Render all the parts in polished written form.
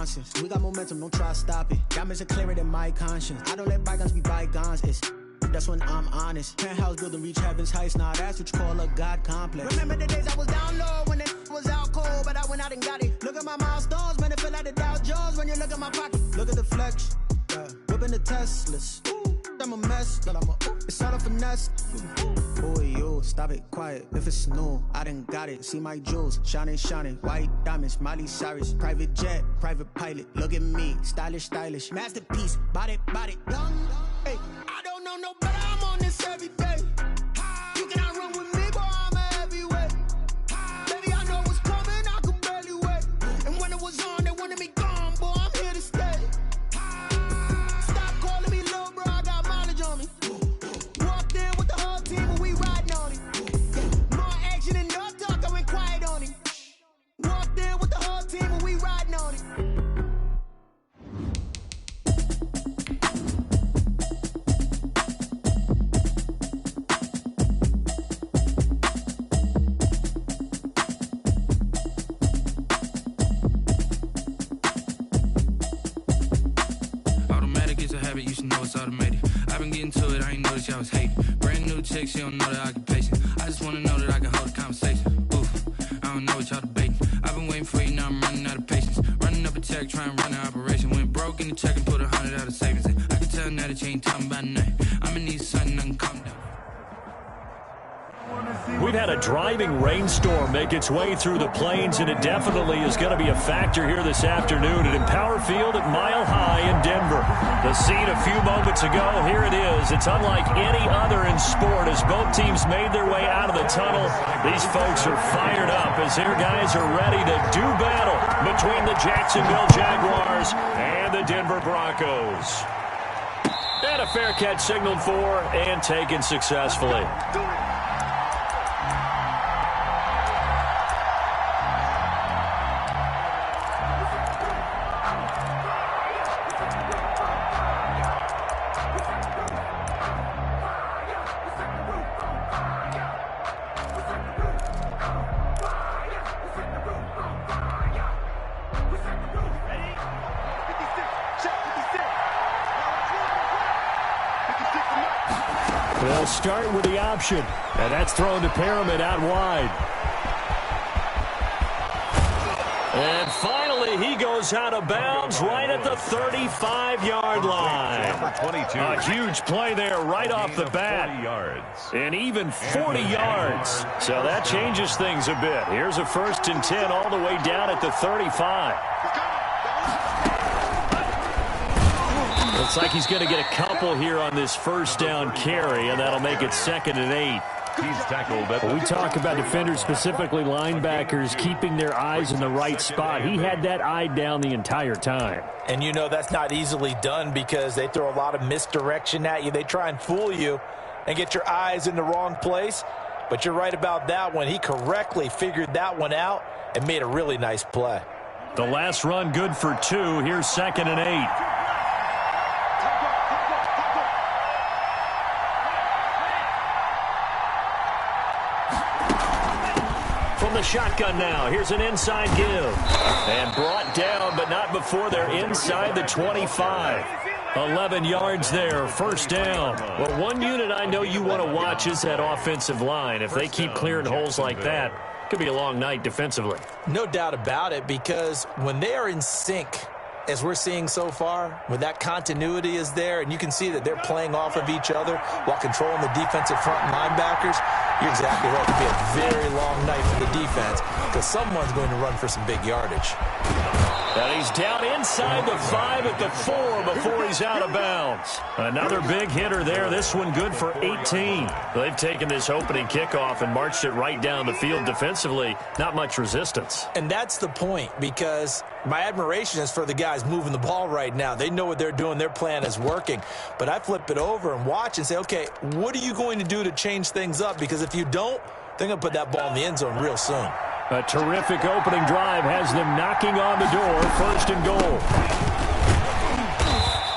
nonsense. We got momentum, don't try to stop it. Diamonds are clearer than my conscience. I don't let bygones be bygones. That's when I'm honest. Penthouse building, reach heaven's heights. Nah, that's what you call a God complex. Remember the days I was down low when it was out cold, but I went out and got it. Look at my milestones, man, it feel like the Dow Jones when you look at my pocket. Look at the flex, whipping the Teslas. I'm a mess, but it's all a finesse. Boy, yo, stop it, quiet. If it's new, I done got it. See my jewels, shining, shining. White diamonds, Miley Cyrus. Private jet, private pilot. Look at me, stylish, stylish. Masterpiece, body, young. Hey, I don't know no better. I'm on this every day. You cannot run with me, boy. I'm a heavyweight. Baby, I know what's coming. I could barely wait. And when it was on, they wanted me gone, boy. I'm here to stay. Stop calling me little bro. I got mileage on me. Walked in with the whole team and we riding on it. More action and no talk. I went quiet on it. Walked in with the whole team and we riding on it. You should know it's automated. I've been getting to it, I ain't noticed y'all was hating. Brand new chick, she don't know the occupation. I just wanna know that I can hold a conversation. Oof, I don't know what y'all debating. I've been waiting for you, now I'm running out of patience. Running up a check, trying to run an operation. Went broke in the check and put 100 out of savings. I can tell now that you ain't talking about nothing. I'ma need something I can calm down. We've had a driving rainstorm make its way through the plains, and it definitely is going to be a factor here this afternoon at Empower Field at Mile High in Denver. The scene a few moments ago, here it is. It's unlike any other in sport as both teams made their way out of the tunnel. These folks are fired up as their guys are ready to do battle between the Jacksonville Jaguars and the Denver Broncos. And a fair catch signaled for and taken successfully. They'll start with the option, and that's thrown to Perriman out wide. And finally, he goes out of bounds right at the 35-yard line. A huge play there right off the bat. And even 40 yards. So that changes things a bit. Here's a 1st and 10 all the way down at the 35. Looks like he's going to get a couple here on this 1st down carry, and that'll make it 2nd and 8. He's tackled. We talk about defenders, specifically linebackers, keeping their eyes in the right spot. He had that eye down the entire time. And you know that's not easily done because they throw a lot of misdirection at you. They try and fool you and get your eyes in the wrong place. But you're right about that one. He correctly figured that one out and made a really nice play. The last run good for 2. Here's 2nd and 8. From the shotgun now, here's an inside give. And brought down, but not before they're inside the 25. 11 yards there, 1st down. Well, one unit I know you want to watch is that offensive line. If they keep clearing holes like that, it could be a long night defensively. No doubt about it, because when they are in sync, as we're seeing so far, when that continuity is there, and you can see that they're playing off of each other while controlling the defensive front linebackers, you're exactly right. It could be a very long night for the defense because someone's going to run for some big yardage. And he's down inside the 5 at the 4 before he's out of bounds. Another big hitter there. This one good for 18. They've taken this opening kickoff and marched it right down the field defensively. Not much resistance. And that's the point, because my admiration is for the guys moving the ball right now. They know what they're doing. Their plan is working. But I flip it over and watch and say, okay, what are you going to do to change things up? Because if you don't, they're going to put that ball in the end zone real soon. A terrific opening drive has them knocking on the door. 1st and goal.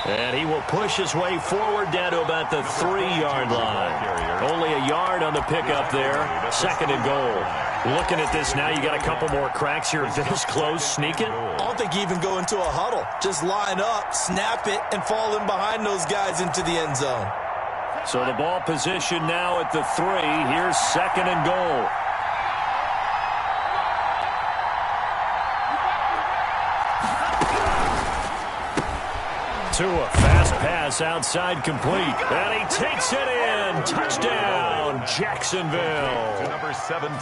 And he will push his way forward down to about the 3-yard line. Only a yard on the pickup there. 2nd and goal. Looking at this now, you got a couple more cracks here. This close, sneak it. I don't think you even go into a huddle. Just line up, snap it, and fall in behind those guys into the end zone. So the ball position now at the 3. Here's 2nd and goal. Tua, fast pass outside complete. And he takes it in. Touchdown, Jacksonville. To number 17.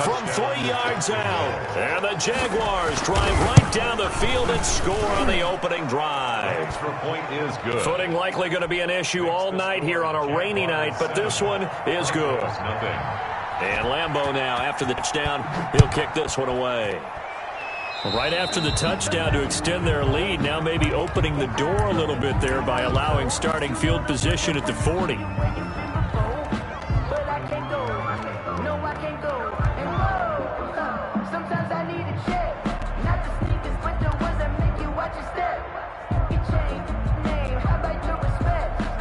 From 3 yards out. And the Jaguars drive right down the field and score on the opening drive. Extra point is good. Footing likely going to be an issue all night here on a rainy night, but this one is good. Nothing. And Lambeau now, after the touchdown, he'll kick this one away. Right after the touchdown to extend their lead, now maybe opening the door a little bit there by allowing starting field position at the 40.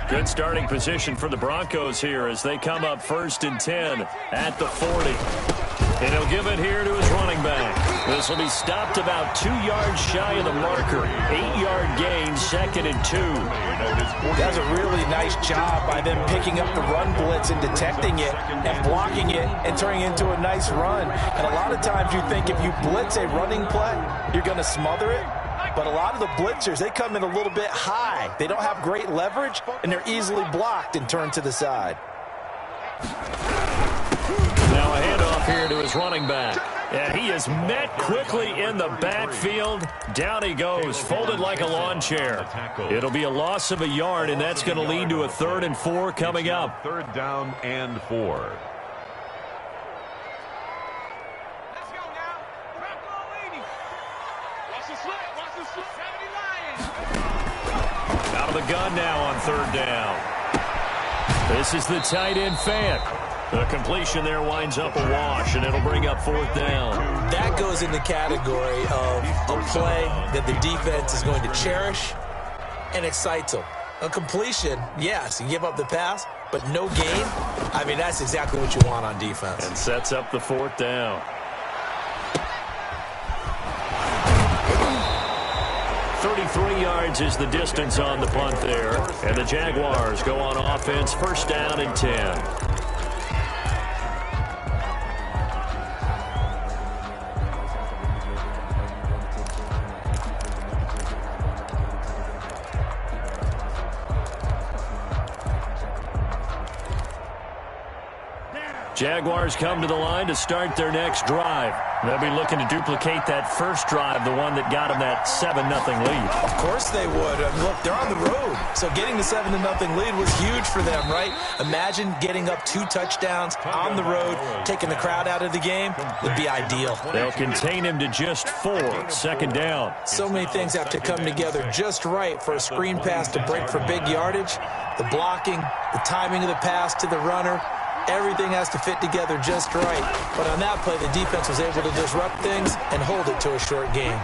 Good starting position for the Broncos here as they come up 1st and 10 at the 40. And he'll give it here to his running back. This will be stopped about 2 yards shy of the marker. 8-yard gain, 2nd and 2. That's a really nice job by them picking up the run blitz and detecting it and blocking it and turning it into a nice run. And a lot of times you think if you blitz a running play, you're going to smother it. But a lot of the blitzers, they come in a little bit high. They don't have great leverage, and they're easily blocked and turned to the side. Now a handoff here to his running back. And he is met quickly in the backfield. Down he goes, folded like a lawn chair. It'll be a loss of a yard, and that's going to lead to a 3rd and 4 coming up. 3rd down and 4. Out of the gun now on 3rd down. This is the tight end Fant. The completion there winds up a wash, and it'll bring up 4th down. That goes in the category of a play that the defense is going to cherish and excites them. A completion, yes, you give up the pass, but no gain. I mean, that's exactly what you want on defense. And sets up the 4th down. 33 yards is the distance on the punt there. And the Jaguars go on offense, 1st down and 10. Jaguars come to the line to start their next drive. They'll be looking to duplicate that first drive, the one that got them that 7-0 lead. Of course they would. Look, they're on the road. So getting the 7-0 lead was huge for them, right? Imagine getting up 2 touchdowns on the road, taking the crowd out of the game. Would be ideal. They'll contain him to just 4, 2nd down. So many things have to come together just right for a screen pass to break for big yardage. The blocking, the timing of the pass to the runner. Everything has to fit together just right. But on that play, the defense was able to disrupt things and hold it to a short game.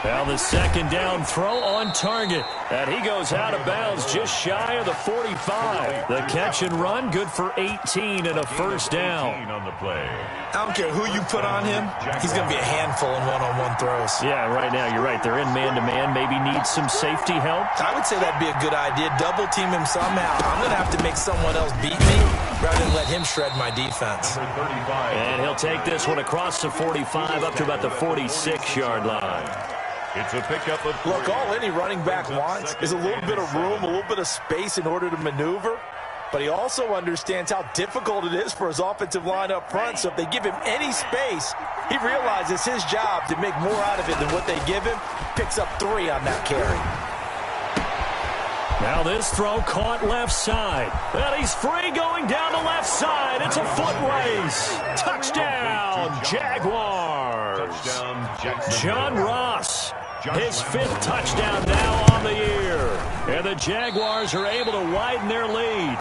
Now the 2nd down throw on target. And he goes out of bounds just shy of the 45. The catch and run, good for 18 and a 1st down. On the play. I don't care who you put on him. He's going to be a handful in one-on-one throws. Yeah, right now you're right. They're in man-to-man. Maybe needs some safety help. I would say that'd be a good idea. Double team him somehow. I'm going to have to make someone else beat me rather than let him shred my defense. And he'll take this one across the 45 up to about the 46-yard line. It's a pickup of 3. Look, all any running back wants is a little bit of room, a little bit of space in order to maneuver. But he also understands how difficult it is for his offensive line up front. So if they give him any space, he realizes his job to make more out of it than what they give him. Picks up 3 on that carry. Now this throw caught left side. And he's free going down the left side. It's a foot race. Touchdown, Jaguars. John Ross, his 5th touchdown now on the year. And the Jaguars are able to widen their lead.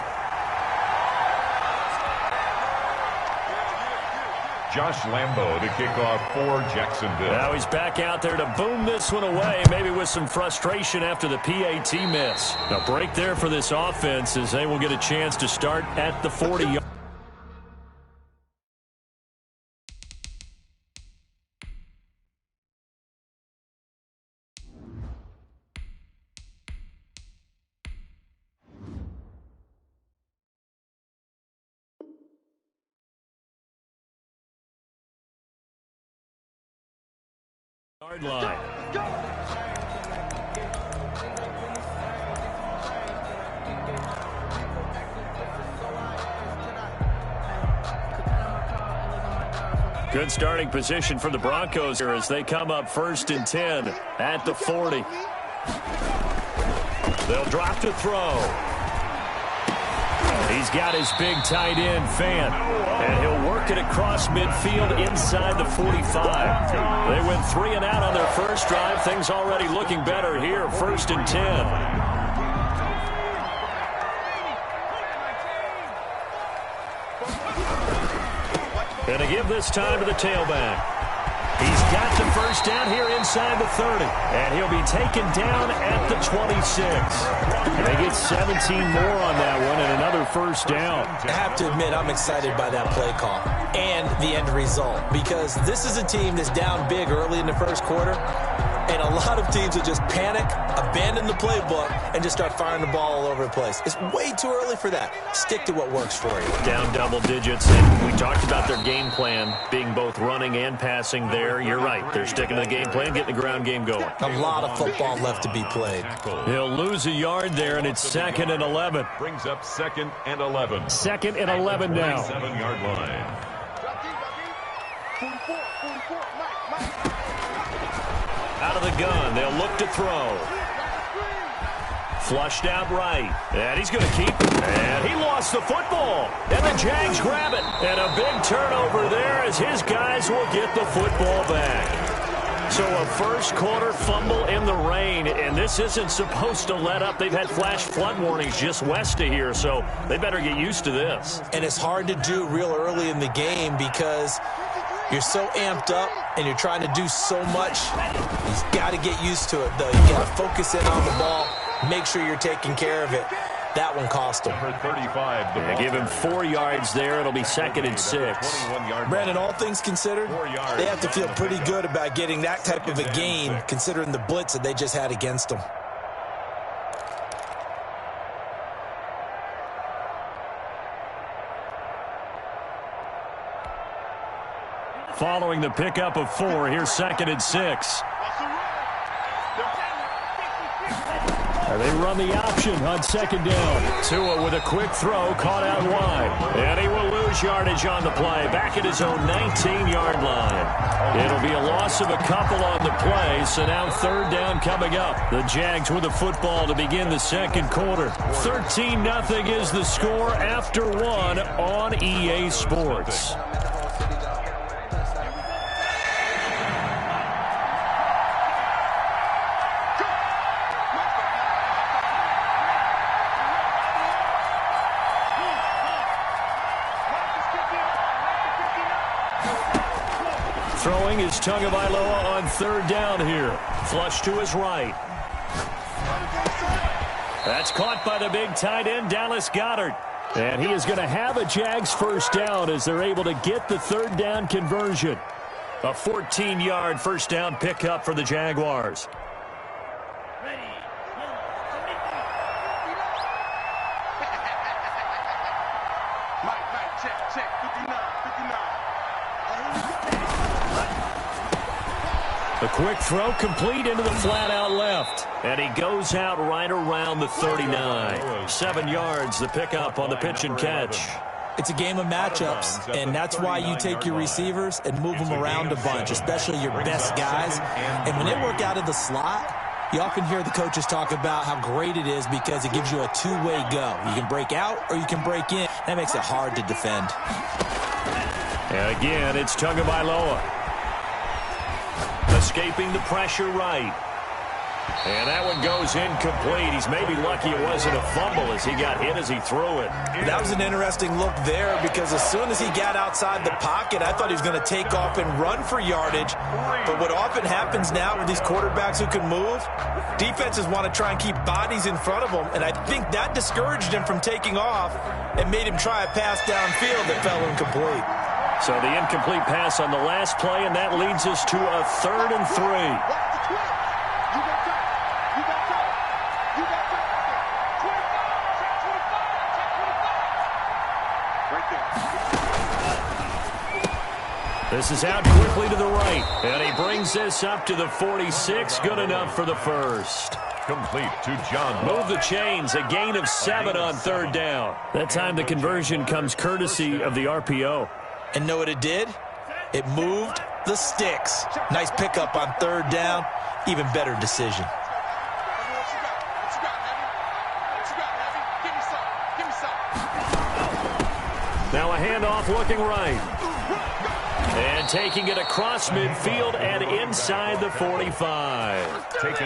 Josh Lambo to kick off for Jacksonville. Now he's back out there to boom this one away, maybe with some frustration after the PAT miss. A break there for this offense as they will get a chance to start at the 40-yard. Line. Good starting position for the Broncos here as they come up 1st and 10 at the 40. They'll drop to throw. He's got his big tight end, Fant, and he'll work it across midfield inside the 45. They went 3 and out on their first drive. Things already looking better here, 1st and 10. And to give this time to the tailback. He's got the first down here inside the 30. And he'll be taken down at the 26. And they get 17 more on that one and another first down. I have to admit, I'm excited by that play call and the end result, because this is a team that's down big early in the first quarter, and a lot of teams will just panic, abandon the playbook, and just start firing the ball all over the place. It's way too early for that. Stick to what works for you. Down double digits, and we talked about their game plan being both running and passing there. You're right. They're sticking to the game plan, getting the ground game going. A lot of football left to be played. He'll lose a yard there, and it's 2nd and 11. Brings up 2nd and 11. 2nd and 11 now. 7-yard line. Out of the gun, they'll look to throw. Flushed out right, and he's going to keep it. And he lost the football, and the Jags grab it. And a big turnover there as his guys will get the football back. So a first quarter fumble in the rain, and this isn't supposed to let up. They've had flash flood warnings just west of here, so they better get used to this. And it's hard to do real early in the game because you're so amped up and you're trying to do so much. You've got to get used to it, though. You got to focus in on the ball, make sure you're taking care of it. That one cost him. Number 35. They give him 4 yards there. It'll be 2nd and 6. Brandon, all things considered, they have to feel pretty good about getting that type of a gain, considering the blitz that they just had against them. Following the pickup of 4, here's 2nd and 6. They run the option on 2nd down. Tua with a quick throw, caught out wide. And he will lose yardage on the play, back at his own 19-yard line. It'll be a loss of a couple on the play, so now 3rd down coming up. The Jags with the football to begin the 2nd quarter. 13-0 is the score after 1 on EA Sports. Throwing is Tagovailoa on 3rd down here. Flush to his right. That's caught by the big tight end, Dallas Goedert. And he is going to have a Jags first down as they're able to get the 3rd down conversion. A 14-yard first down pickup for the Jaguars. A quick throw complete into the flat out left. And he goes out right around the 39. 7 yards, the pickup on the pitch and catch. It's a game of matchups, and that's why you take your receivers and move them around a bunch, especially your best guys. And when they work out of the slot, you often hear the coaches talk about how great it is because it gives you a two-way go. You can break out or you can break in. That makes it hard to defend. And again, it's Tagovailoa. Escaping the pressure right. And that one goes incomplete. He's maybe lucky it wasn't a fumble as he got hit as he threw it. That was an interesting look there because as soon as he got outside the pocket, I thought he was going to take off and run for yardage. But what often happens now with these quarterbacks who can move, defenses want to try and keep bodies in front of them, and I think that discouraged him from taking off and made him try a pass downfield that fell incomplete. So the incomplete pass on the last play, and that leads us to a 3rd and 3. This is out quickly to the right, and he brings this up to the 46. Good enough for the first. Complete to John. Move the chains, a gain of 7 on 3rd down. That time the conversion comes courtesy of the RPO. And know what it did? It moved the sticks. Nice pickup on 3rd down. Even better decision. Now a handoff looking right. And taking it across midfield and inside the 45.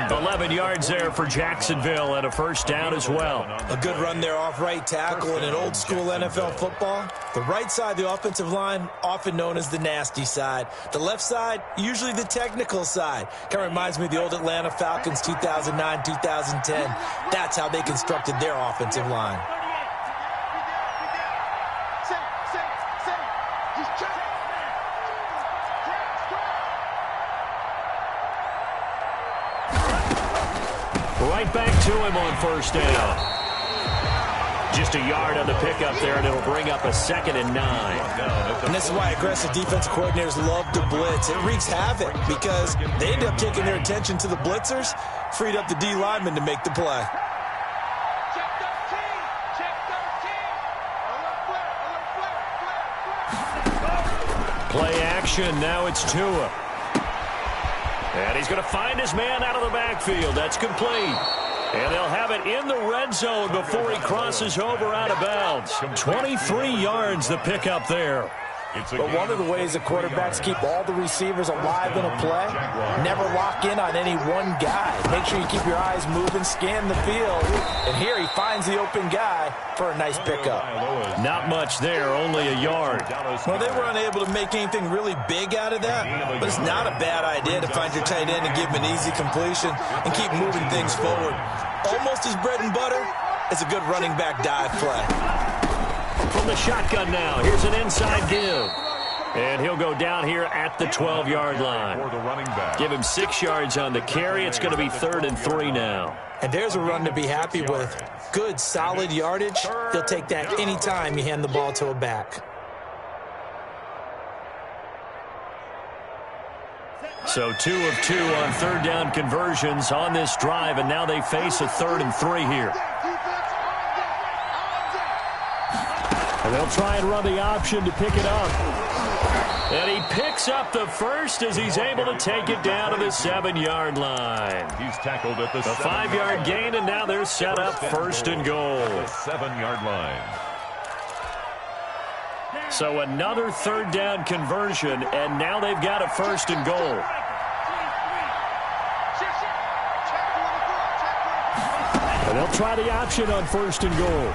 11 yards there for Jacksonville and a first down as well. A good run there off right tackle in an old school NFL football. The right side of the offensive line, often known as the nasty side. The left side, usually the technical side. Kind of reminds me of the old Atlanta Falcons 2009, 2010. That's how they constructed their offensive line. Right back to him on first down. Just a yard on the pickup there, and it'll bring up a 2nd and 9. And this is why aggressive defensive coordinators love to blitz. It wreaks havoc because they end up taking their attention to the blitzers, freed up the D lineman to make the play. Play action, now it's Tua. And he's going to find his man out of the backfield. That's complete. And they'll have it in the red zone before he crosses over out of bounds. 23 yards the pickup there. But one of the ways the quarterbacks keep all the receivers alive in a play, never lock in on any one guy. Make sure you keep your eyes moving, scan the field. And here he finds the open guy for a nice pickup. Not much there, only a yard. Well, they were unable to make anything really big out of that, but it's not a bad idea to find your tight end and give him an easy completion and keep moving things forward. Almost as bread and butter as a good running back dive play. From the shotgun now, here's an inside give. And he'll go down here at the 12-yard line. Give him 6 yards on the carry. It's going to be 3rd and 3 now. And there's a run to be happy with. Good, solid yardage. He'll take that any time you hand the ball to a back. So 2 of 2 on 3rd down conversions on this drive, and now they face a 3rd and 3 here. And they'll try and run the option to pick it up. And he picks up the first as he's able to take it down to the 7-yard line. He's tackled at the 5-yard gain, and now they're set up 1st and goal. The 7-yard line. So another 3rd down conversion, and now they've got a 1st and goal. And they'll try the option on 1st and goal.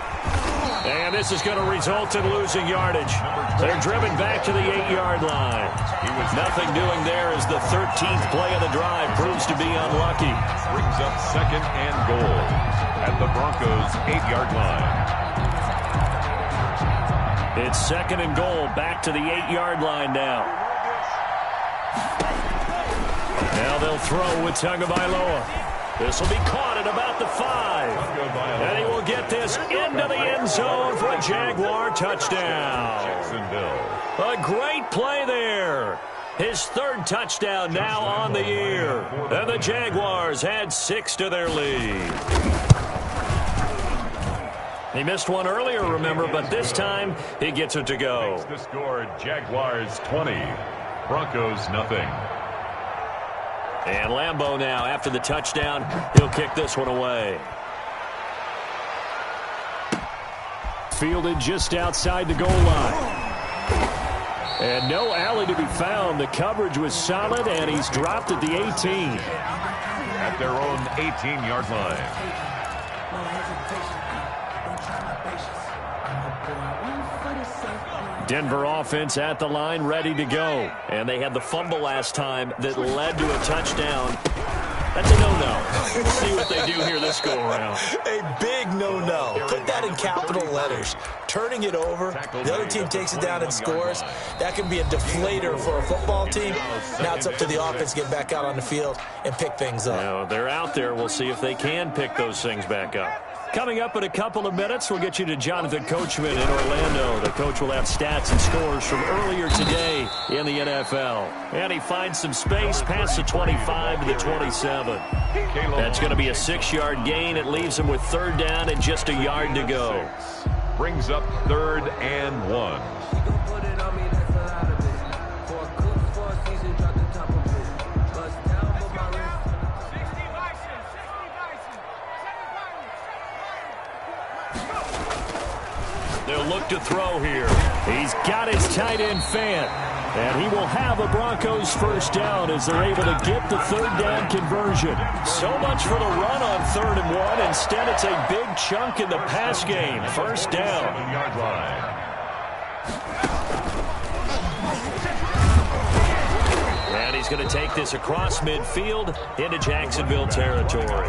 And this is going to result in losing yardage. They're driven back to the 8-yard line. Nothing doing there as the 13th play of the drive proves to be unlucky. Brings up 2nd and goal at the Broncos' 8-yard line. It's 2nd and goal back to the 8-yard line now. Now they'll throw with Tagovailoa. This will be caught at about the 5. And he will get this into the end zone for a Jaguar touchdown. A great play there. His 3rd touchdown now on the year. And the Jaguars add 6 to their lead. He missed one earlier, remember, but this time he gets it to go. Makes the score Jaguars 20, Broncos nothing. And Lambeau now, after the touchdown, he'll kick this one away. Fielded just outside the goal line. And no alley to be found. The coverage was solid, and he's dropped at the 18. At at their own 18-yard line. Denver offense at the line, ready to go. And they had the fumble last time that led to a touchdown. That's a no-no. Let's see what they do here this go-around. A big no-no. Put that in capital letters. Turning it over, the other team takes it down and scores. That can be a deflator for a football team. Now it's up to the offense to get back out on the field and pick things up. Now, they're out there. We'll see if they can pick those things back up. Coming up in a couple of minutes, we'll get you to Jonathan Coachman in Orlando. The coach will have stats and scores from earlier today in the NFL. And he finds some space past the 25 to the 27. That's going to be a 6-yard gain. It leaves him with third down and just a yard to go. Brings up 3rd and 1. They'll look to throw here. He's got his tight end fan. And he will have a Broncos first down as they're able to get the third down conversion. So much for the run on 3rd and 1. Instead, it's a big chunk in the pass game. First down. And he's going to take this across midfield into Jacksonville territory.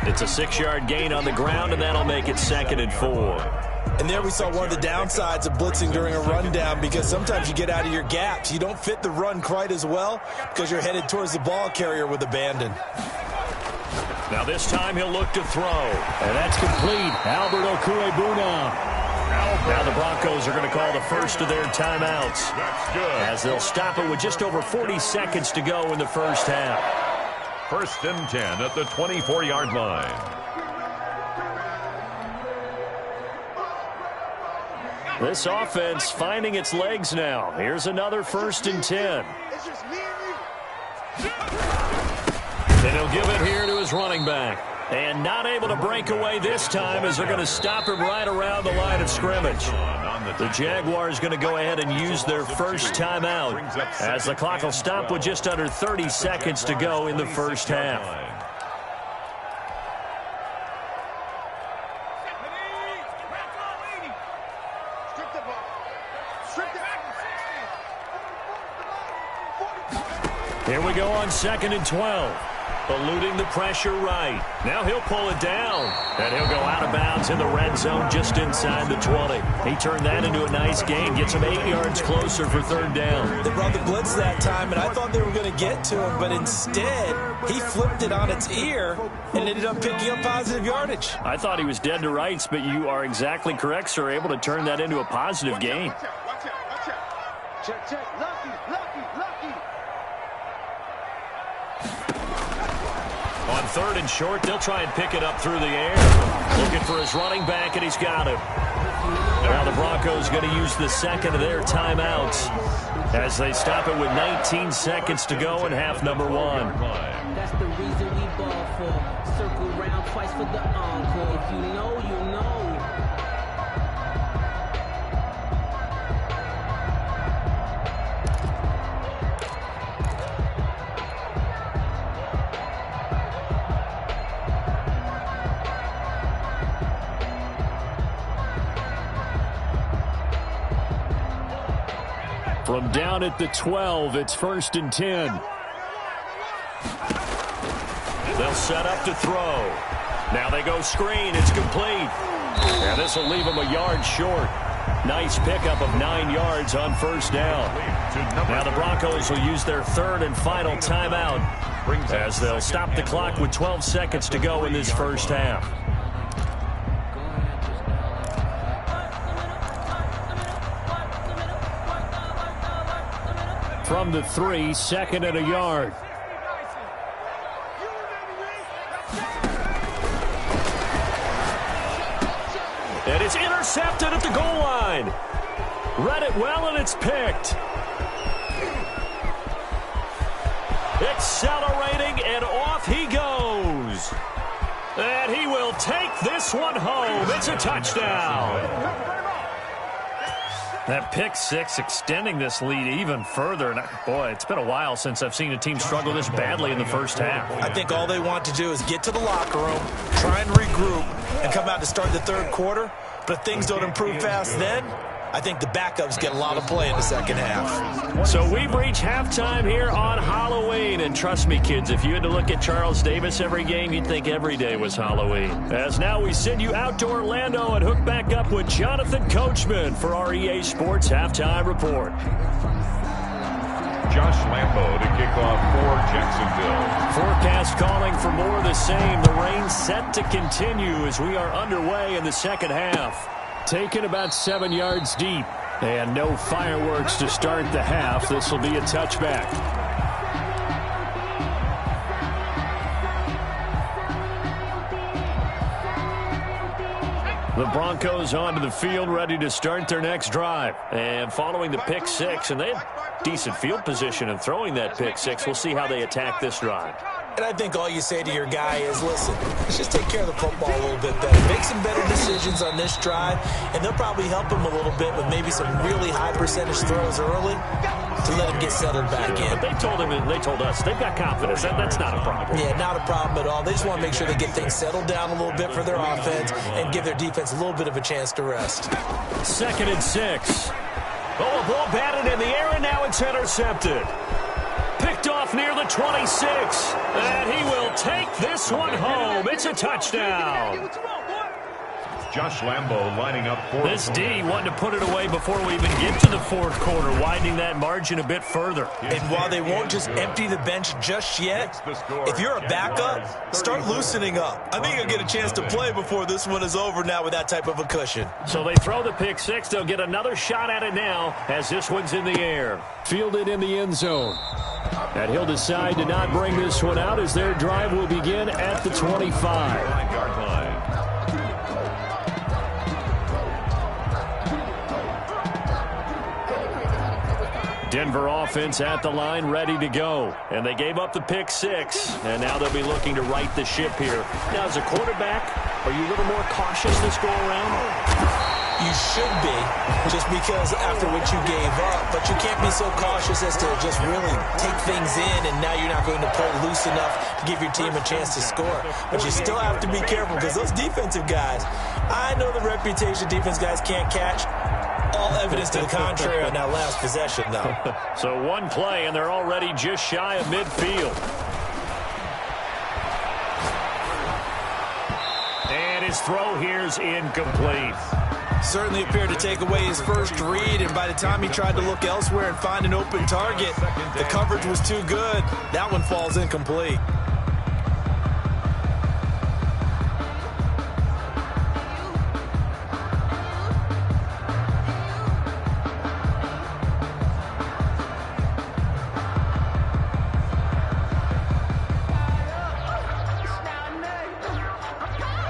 It's a 6-yard gain on the ground, and that'll make it 2nd and 4. And there we saw one of the downsides of blitzing during a rundown, because sometimes you get out of your gaps. You don't fit the run quite as well because you're headed towards the ball carrier with abandon. Now this time he'll look to throw. And that's complete. Albert Okuebuna. Now the Broncos are going to call the first of their timeouts. That's good. As they'll stop it with just over 40 seconds to go in the first half. 1st and 10 at the 24-yard line. This offense finding its legs now. Here's another 1st and 10. And he'll give it here to his running back. And not able to break away this time as they're going to stop him right around the line of scrimmage. The Jaguars going to go ahead and use their first timeout as the clock will stop with just under 30 seconds to go in the first half. Here we go on 2nd and 12. Eluding the pressure right. Now he'll pull it down. And he'll go out of bounds in the red zone just inside the 20. He turned that into a nice gain. Gets him 8 yards closer for 3rd down. They brought the blitz that time, and I thought they were going to get to him. But instead, he flipped it on its ear and ended up picking up positive yardage. I thought he was dead to rights, but you are exactly correct, sir. Able to turn that into a positive gain. Watch out. Check. Lucky. On 3rd and short, they'll try and pick it up through the air. Looking for his running back, and he's got him. Now the Broncos going to use the 2nd of their timeouts as they stop it with 19 seconds to go in half number 1. That's the reason we ball for. Circle round twice for the encore. If you know, you know. From down at the 12, it's 1st and 10. They'll set up to throw. Now they go screen. It's complete. And this will leave them a yard short. Nice pickup of 9 yards on 1st down. Now the Broncos will use their 3rd and final timeout as they'll stop the clock with 12 seconds to go in this first half. From the 3, 2nd and a yard. And it's intercepted at the goal line. Read it well, and it's picked. Accelerating, and off he goes. And he will take this one home. It's a touchdown. That pick six extending this lead even further. And boy, it's been a while since I've seen a team struggle this badly in the first half. I think all they want to do is get to the locker room, try and regroup, and come out to start the third quarter. But if things don't improve fast then, I think the backups get a lot of play in the second half. So we've reached halftime here on Halloween. And trust me, kids, if you had to look at Charles Davis every game, you'd think every day was Halloween. As now we send you out to Orlando and hook back up with Jonathan Coachman for our EA Sports Halftime Report. Josh Lambo to kick off for Jacksonville. Forecast calling for more of the same. The rain set to continue as we are underway in the second half. Taken about 7 yards deep. And no fireworks to start the half. This will be a touchback. The Broncos onto the field, ready to start their next drive. And following the pick six, and they had decent field position in throwing that pick six. We'll see how they attack this drive. And I think all you say to your guy is, listen, let's just take care of the football a little bit better. Make some better decisions on this drive, and they'll probably help him a little bit with maybe some really high percentage throws early to let him get settled back in. But they told him, and they told us, they've got confidence. That's not a problem. Yeah, not a problem at all. They just want to make sure they get things settled down a little bit for their offense and give their defense a little bit of a chance to rest. 2nd and 6. Oh, a ball batted in the air, and now it's intercepted. Picked off near the 26, and he will take this one home. It's a touchdown. Josh Lambo lining up for this D wanted to put it away before we even get to the fourth quarter, widening that margin a bit further. And while they won't just empty the bench just yet, if you're a backup, start loosening up. I think you'll get a chance to play before this one is over now with that type of a cushion. So they throw the pick six. They'll get another shot at it now as this one's in the air. Fielded in the end zone. And he'll decide to not bring this one out as their drive will begin at the 25. Denver offense at the line, ready to go. And they gave up the pick six, and now they'll be looking to right the ship here. Now, as a quarterback, are you a little more cautious this go around? You should be, just because after what you gave up, but you can't be so cautious as to just really take things in, and now you're not going to play loose enough to give your team a chance to score. But you still have to be careful because those defensive guys, I know the reputation defense guys can't catch. All evidence to the contrary on that last possession, though. So one play, and they're already just shy of midfield. And his throw here's incomplete. Certainly appeared to take away his first read, and by the time he tried to look elsewhere and find an open target, the coverage was too good. That one falls incomplete.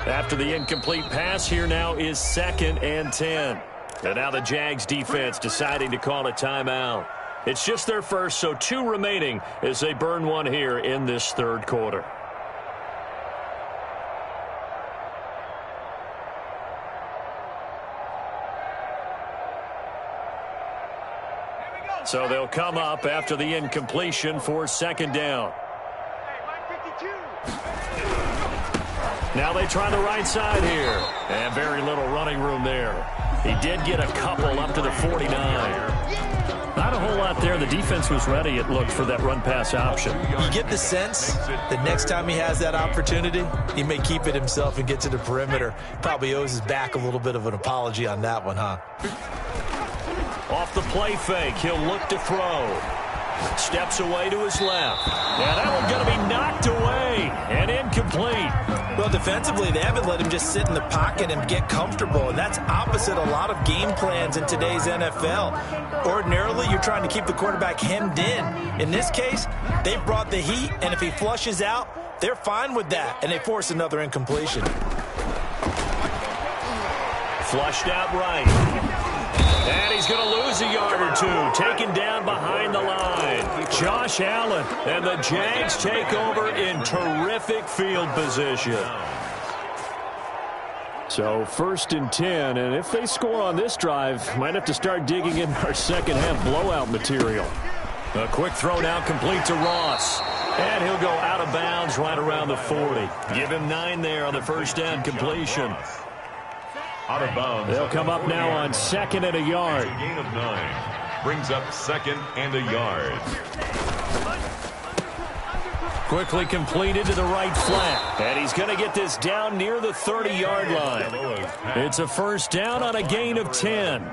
After the incomplete pass, here now is 2nd and 10. And now the Jags defense deciding to call a timeout. It's just their first, so 2 remaining as they burn one here in this third quarter. So they'll come up after the incompletion for 2nd down. Now they try the right side here. And very little running room there. He did get a couple up to the 49. Not a whole lot there. The defense was ready, it looked, for that run-pass option. You get the sense that next time he has that opportunity, he may keep it himself and get to the perimeter. Probably owes his back a little bit of an apology on that one, huh? Off the play fake, he'll look to throw. Steps away to his left. And that one's going to be knocked away and incomplete. Well, defensively, they haven't let him just sit in the pocket and get comfortable, and that's opposite a lot of game plans in today's NFL. Ordinarily, you're trying to keep the quarterback hemmed in. In this case, they've brought the heat, and if he flushes out, they're fine with that, and they force another incompletion. Flushed out right. And he's going to lose a yard or two, taken down behind the line. Josh Allen, and the Jags take over in terrific field position. So 1st and 10, and if they score on this drive, might have to start digging in our second half blowout material. A quick throw now complete to Ross. And he'll go out of bounds right around the 40. Give him 9 there on the first down completion. Out of bounds. They'll come up now on 2nd and a yard. A gain of 9. Brings up 2nd and a yard. Quickly completed to the right flat. And he's going to get this down near the 30-yard line. It's a first down on a gain of 10.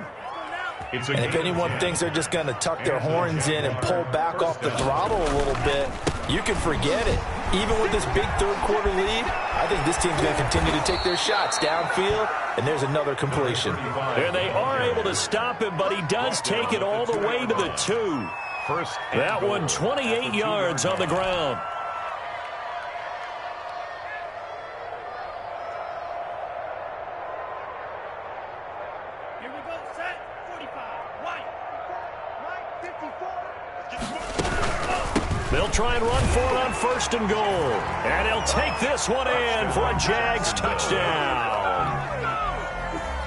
And if anyone thinks they're just going to tuck their horns in and pull back off the throttle a little bit, you can forget it. Even with this big third-quarter lead, I think this team's going to continue to take their shots downfield, and there's another completion. And they are able to stop him, but he does take it all the way to the 2. That one 28 yards on the ground. They'll try and run for it on 1st and goal. And he'll take this one in for a Jags touchdown.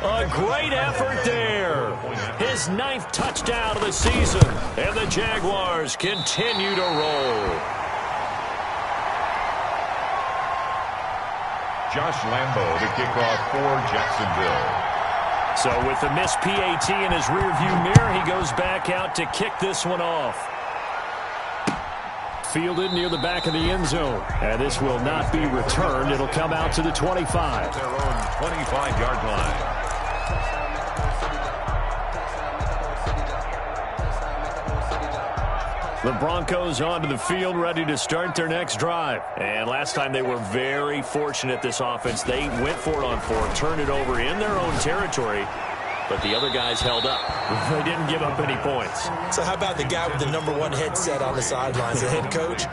A great effort there. His 9th touchdown of the season. And the Jaguars continue to roll. Josh Lambo to kick off for Jacksonville. So with the missed PAT in his rearview mirror, he goes back out to kick this one off. Fielded near the back of the end zone. And this will not be returned. It'll come out to the 25. Their own 25-yard line. The Broncos onto the field, ready to start their next drive. And last time they were very fortunate, this offense. They went for it on 4, turned it over in their own territory, but the other guys held up. They didn't give up any points. So how about the guy with the #1 headset on the sidelines, the head coach?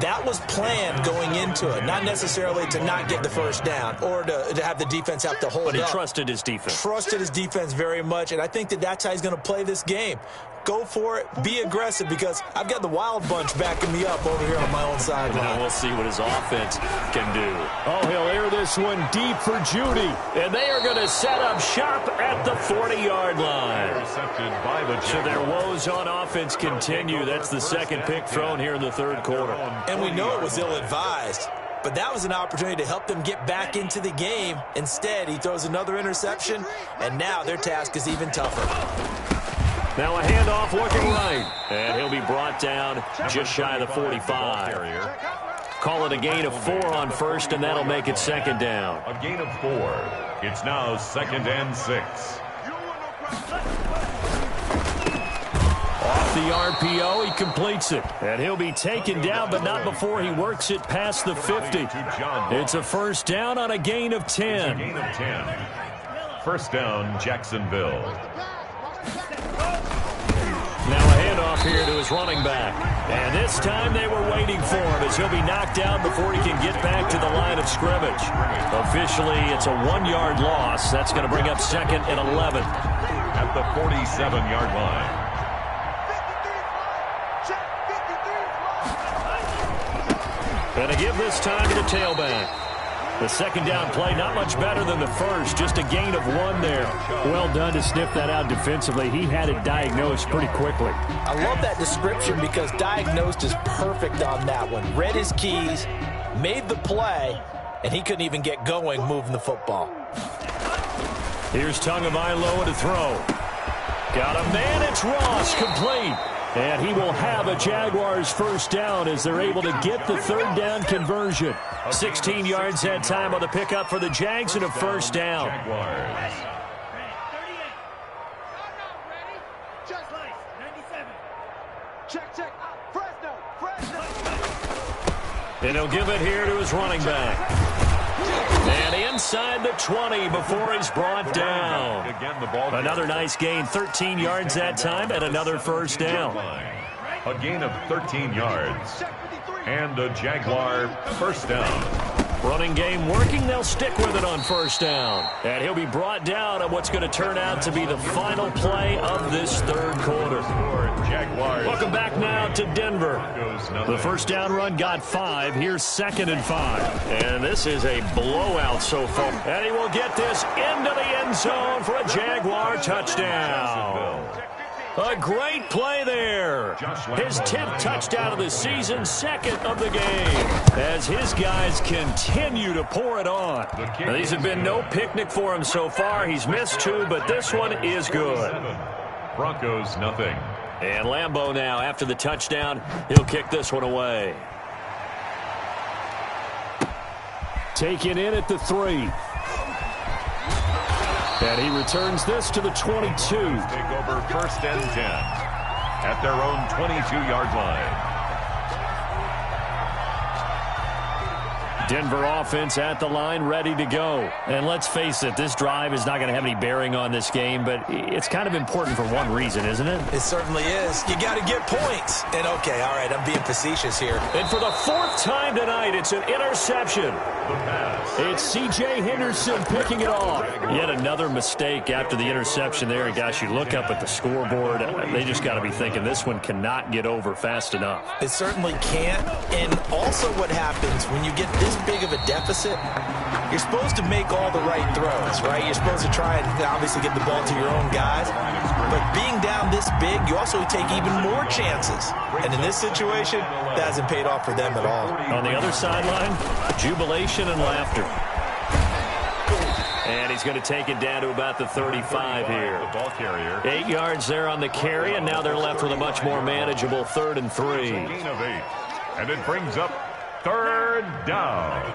That was planned going into it, not necessarily to not get the first down or to have the defense have to hold up. But he trusted his defense. Trusted his defense very much, and I think that's how he's going to play this game. Go for it. Be aggressive, because I've got the wild bunch backing me up over here on my own sideline. And we'll see what his offense can do. Oh, he'll air this one deep for Judy. And they are going to set up shop at the 40-yard line. Intercepted by the Jaguars. So their woes on offense continue. That's the second pick thrown here in the third quarter. And we know it was ill-advised, but that was an opportunity to help them get back into the game. Instead, he throws another interception, and now their task is even tougher. Now a handoff looking right. And he'll be brought down just shy of the 45. Call it a gain of 4 on first, and that'll make it second down. A gain of 4. It's now 2nd and 6. Off the RPO, he completes it. And he'll be taken down, but not before he works it past the 50. It's a first down on a gain of 10. A gain of 10. First down, Jacksonville. Now a handoff here to his running back. And this time they were waiting for him, as he'll be knocked down before he can get back to the line of scrimmage. Officially, it's a 1-yard loss. That's going to bring up 2nd and 11. At the 47-yard line. And to give this time to the tailback. The second down play, not much better than the first. Just a gain of 1 there. Well done to sniff that out defensively. He had it diagnosed pretty quickly. I love that description, because diagnosed is perfect on that one. Read his keys, made the play, and he couldn't even get going moving the football. Here's Tagovailoa to throw. Got a man, it's Ross, complete. And he will have a Jaguars first down as they're able to get the third down conversion. 16 yards that time on the pickup for the Jags and a first down. Jaguars. And he'll give it here to his running back. And inside the 20 before he's brought down. Another nice gain, 13 yards that time, and another first down. A gain of 13 yards. And a Jaguar first down. Running game working. They'll stick with it on first down. And he'll be brought down on what's going to turn out to be the final play of this third quarter. Jaguars. Welcome back now to Denver. The first down run got 5. Here's 2nd and 5. And this is a blowout so far. And he will get this into the end zone for a Jaguar touchdown. A great play there. His 10th touchdown of the season, 2nd of the game, as his guys continue to pour it on. Now, these have been no picnic for him so far. He's missed 2, but this one is good. Broncos, nothing. And Lambeau now, after the touchdown, he'll kick this one away. Taken in at the 3. And he returns this to the 22. Take over 1st and 10 at their own 22-yard line. Denver offense at the line, ready to go. And let's face it, this drive is not going to have any bearing on this game, but it's kind of important for one reason, isn't it? It certainly is. You got to get points. And, okay, all right, I'm being facetious here. And for the 4th time tonight, it's an interception. It's C.J. Henderson picking it off. Yet another mistake after the interception there. And, gosh, you look up at the scoreboard, they just got to be thinking this one cannot get over fast enough. It certainly can't. And also what happens when you get this big of a deficit, you're supposed to make all the right throws, right? You're supposed to try and obviously get the ball to your own guys. But being down this big, you also take even more chances. And in this situation, that hasn't paid off for them at all. On the other sideline, jubilation and laughter. And he's going to take it down to about the 35 here. The ball carrier. 8 yards there on the carry, and now they're left with a much more manageable 3rd and 3. Gain of 8. And it brings up 3rd down.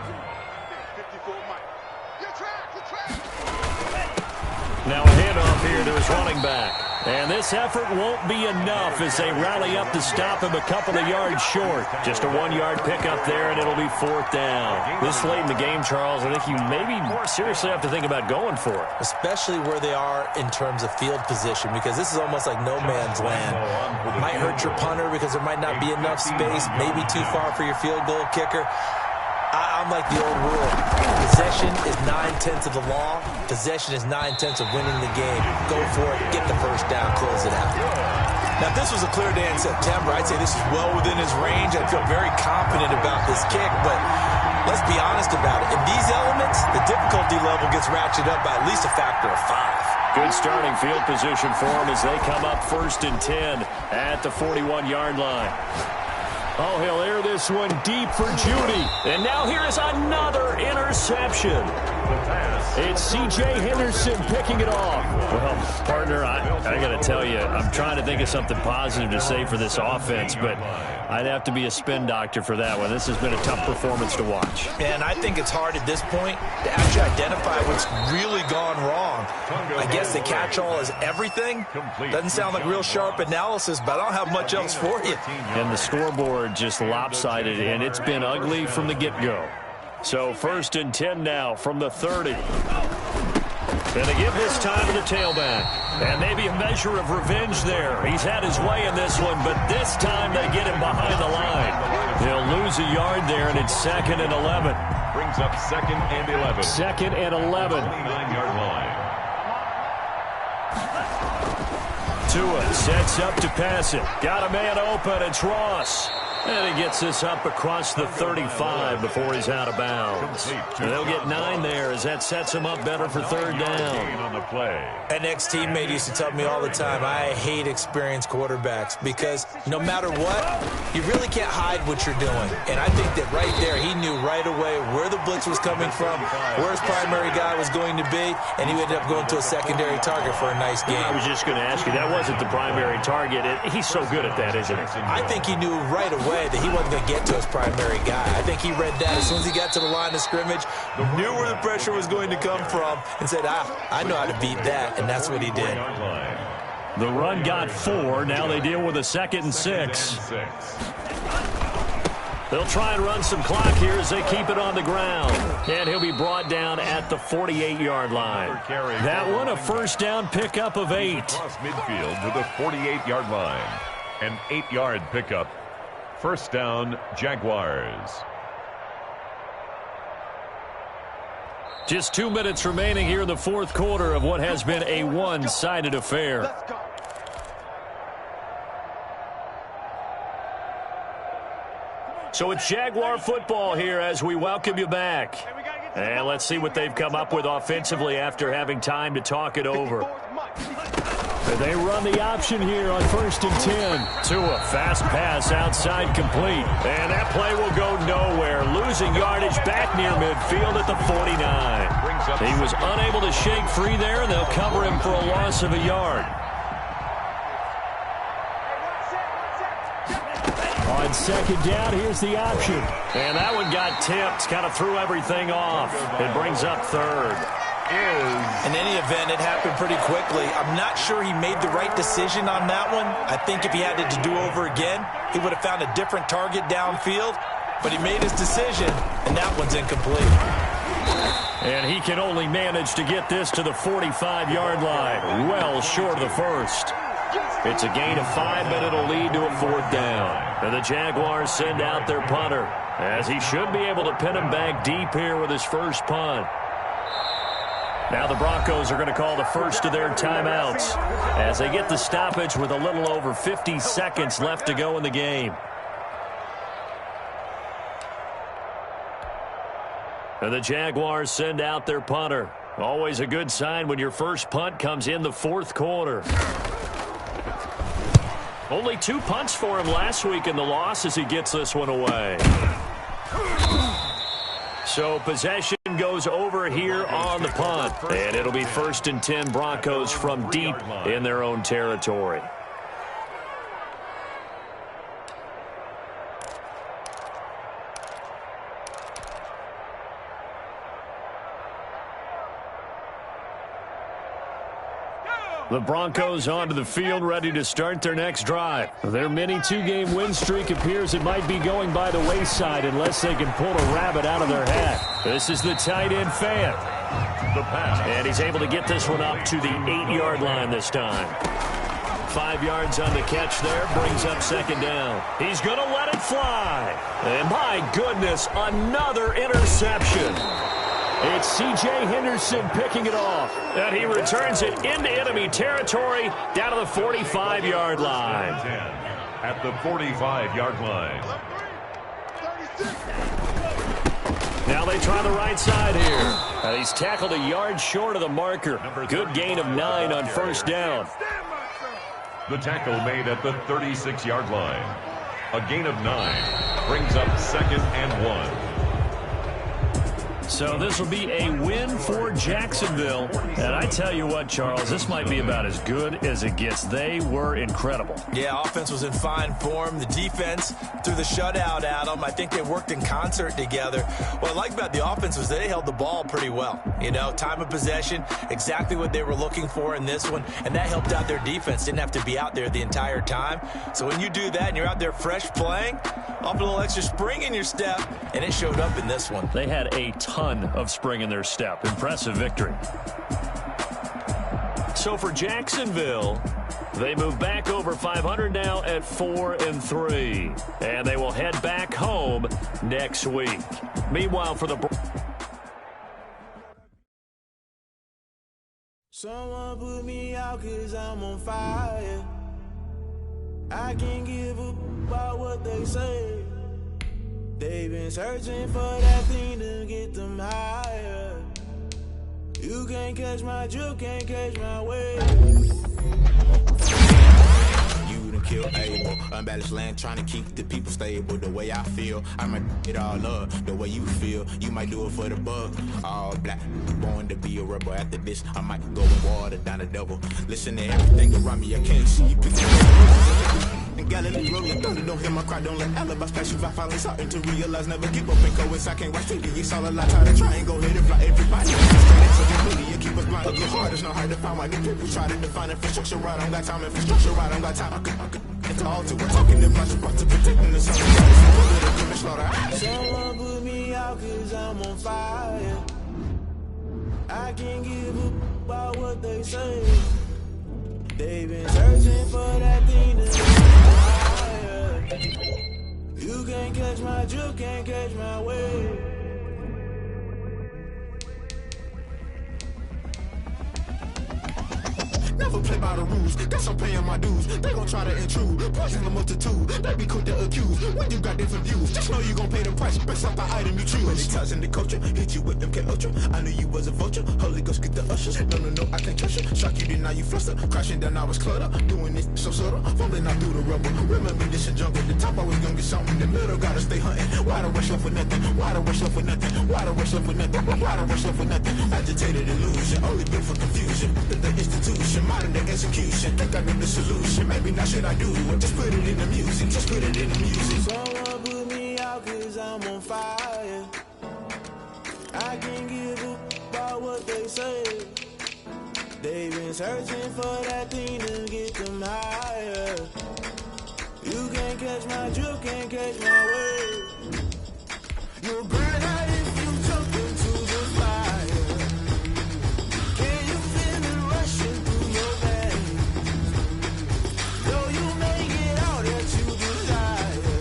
Now a handoff here to his running back. And this effort won't be enough as they rally up to stop him a couple of yards short. Just a 1-yard pickup there, and it'll be 4th down. This late in the game, Charles, I think you maybe more seriously have to think about going for it. Especially where they are in terms of field position, because this is almost like no man's land. Might hurt your punter because there might not be enough space, maybe too far for your field goal kicker. I'm like the old rule. Possession is 9/10 of the law. Possession is 9/10 of winning the game. Go for it. Get the first down. Close it out. Now, if this was a clear day in September, I'd say this is well within his range. I'd feel very confident about this kick, but let's be honest about it. In these elements, the difficulty level gets ratcheted up by at least a factor of 5. Good starting field position for him as they come up 1st and 10 at the 41-yard line. Oh, he'll air this one deep for Judy. And now here is another interception. It's C.J. Henderson picking it off. Well, partner, I got to tell you, I'm trying to think of something positive to say for this offense, but I'd have to be a spin doctor for that one. This has been a tough performance to watch. And I think it's hard at this point to actually identify what's really gone wrong. I guess the catch-all is everything. Doesn't sound like real sharp analysis, but I don't have much else for you. And the scoreboard just lopsided, and it's been ugly from the get-go. So 1st and 10 now from the 30. And they give this time to the tailback. And maybe a measure of revenge there. He's had his way in this one, but this time they get him behind the line. They'll lose a yard there, and it's 2nd and 11. Brings up 2nd and 11. 2nd and 11. 29-yard line. Tua sets up to pass it. Got a man open. It's Ross. And he gets this up across the 35 before he's out of bounds. And they'll get 9 there as that sets him up better for 3rd down. On the play. An ex-teammate used to tell me all the time, I hate experienced quarterbacks because no matter what, you really can't hide what you're doing. And I think that right there, he knew right away where the blitz was coming from, where his primary guy was going to be, and he ended up going to a secondary target for a nice game. I was just going to ask you, that wasn't the primary target. He's so good at that, isn't he? I think he knew right away that he wasn't going to get to his primary guy. I think he read that as soon as he got to the line of scrimmage, knew where the pressure was going to come from, and said, I know how to beat that, and that's what he did. The run got 4. Now they deal with a 2nd and 6. They'll try and run some clock here as they keep it on the ground. And he'll be brought down at the 48-yard line. That one, a 1st down pickup of 8. Across midfield to the 48-yard line. An 8-yard pickup. 1st down, Jaguars. Just 2 minutes remaining here in the fourth quarter of what has been a one-sided affair. Let's go. So it's Jaguar football here as we welcome you back. And let's see what they've come up with offensively after having time to talk it over. They run the option here on 1st and 10. Tua, fast pass outside complete. And that play will go nowhere. Losing yardage back near midfield at the 49. He was unable to shake free there, and they'll cover him for a loss of a yard. On 2nd down, here's the option. And that one got tipped, kind of threw everything off. It brings up 3rd. In any event, it happened pretty quickly. I'm not sure he made the right decision on that one. I think if he had it to do over again, he would have found a different target downfield. But he made his decision, and that one's incomplete. And he can only manage to get this to the 45-yard line, well short of the first. It's a gain of 5, but it'll lead to a 4th down. And the Jaguars send out their punter, as he should be able to pin him back deep here with his first punt. Now the Broncos are going to call the first of their timeouts as they get the stoppage with a little over 50 seconds left to go in the game. And the Jaguars send out their punter. Always a good sign when your first punt comes in the fourth quarter. Only 2 punts for him last week in the loss as he gets this one away. So possession goes over here on the punt. And it'll be 1st and 10 Broncos from deep in their own territory. The Broncos onto the field, ready to start their next drive. Their mini 2-game win streak appears it might be going by the wayside unless they can pull a rabbit out of their hat. This is the tight end Fan. The pass. And he's able to get this one up to the 8-yard line this time. 5 yards on the catch there, brings up 2nd down. He's going to let it fly. And my goodness, another interception. It's C.J. Henderson picking it off. And he returns it into enemy territory down to the 45-yard line. At the 45-yard line. Now they try the right side here. And he's tackled a yard short of the marker. Good gain of 9 on 1st down. The tackle made at the 36-yard line. A gain of 9 brings up 2nd and 1. So this will be a win for Jacksonville. And I tell you what, Charles, this might be about as good as it gets. They were incredible. Yeah, offense was in fine form. The defense threw the shutout at them. I think they worked in concert together. What I like about the offense was they held the ball pretty well. You know, time of possession, exactly what they were looking for in this one. And that helped out their defense. Didn't have to be out there the entire time. So when you do that and you're out there fresh playing, off a little extra spring in your step, and it showed up in this one. They had a ton of spring in their step. Impressive victory. So for Jacksonville, they move back over 500 now at 4-3. And they will head back home next week. Meanwhile, for the Someone put me out 'cause I'm on fire. I can't give up about what they say. They've been searching for that thing to get them higher. You can't catch my drift, can't catch my wave. You done killed Abel, unbalanced land, trying to keep the people stable. The way I feel, I might it all up. The way you feel, you might do it for the buck. All black, born to be a rebel. After this, I might go and water down the devil. Listen to everything around me, I can't see you. And Galilee rolling thunder, don't hear my cry, don't let alibis pass you by. Finally starting to realize, never give up and go inside. Can't watch TV, it's all a lot. Try to try and go ahead and fly everybody. Straight into the media, keep us blind. Look hard, it's not hard to find why these people try to define infrastructure right. I don't got time, infrastructure right, I don't got time. I could it's all to we're talking about you, about to protecting the sun. Someone put me out 'cause I'm on fire. I can't give up about what they say. They've been searching for that thing to get higher. You can't catch my drift, can't catch my wave. never play by the rules. Guess I'm paying my dues. They gon' try to intrude. Poison the multitude. They be quick to accuse. When you got different views, just know you gon' pay the price based off the item you choose. When they toss in the culture, hit you with them K Ultra. I knew you was a vulture. Holy Ghost get the ushers. No, I can't trust you. Shock you, then now you fluster. Crashing down, I was clutter. Doing this so subtle. Fumbling out through the rubble. Remember this in jungle. The top always gonna get something. The middle gotta stay hunting. Why the rush left for nothing? Why the rush left for nothing? Why the rush left for nothing? Why the rush left for nothing? Agitated illusion. Only built for confusion. The institution. Modern day execution. Think I got the solution. Maybe not should I do it? Just put it in the music. Just put it in the music. Someone put me out 'cause I'm on fire. I can't give a about what they say. They've been searching for that thing to get them higher. You can't catch my drift, can't catch my wave. You'll burn out if you jump into the fire. Can you feel it rushing through your veins? Though you may get all that you desire.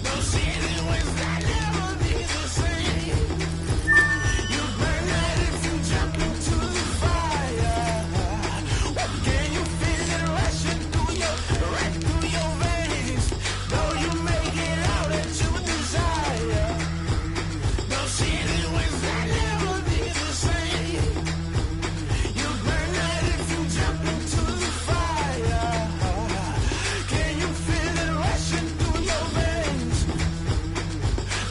No ceiling wins that never be the same. You burn out if you jump into the fire. Can you feel it rushing through your veins? Though you may get all that you desire. No ceiling wins that never be the same. You burn out if you jump into the fire. Can you feel it rushing through your veins?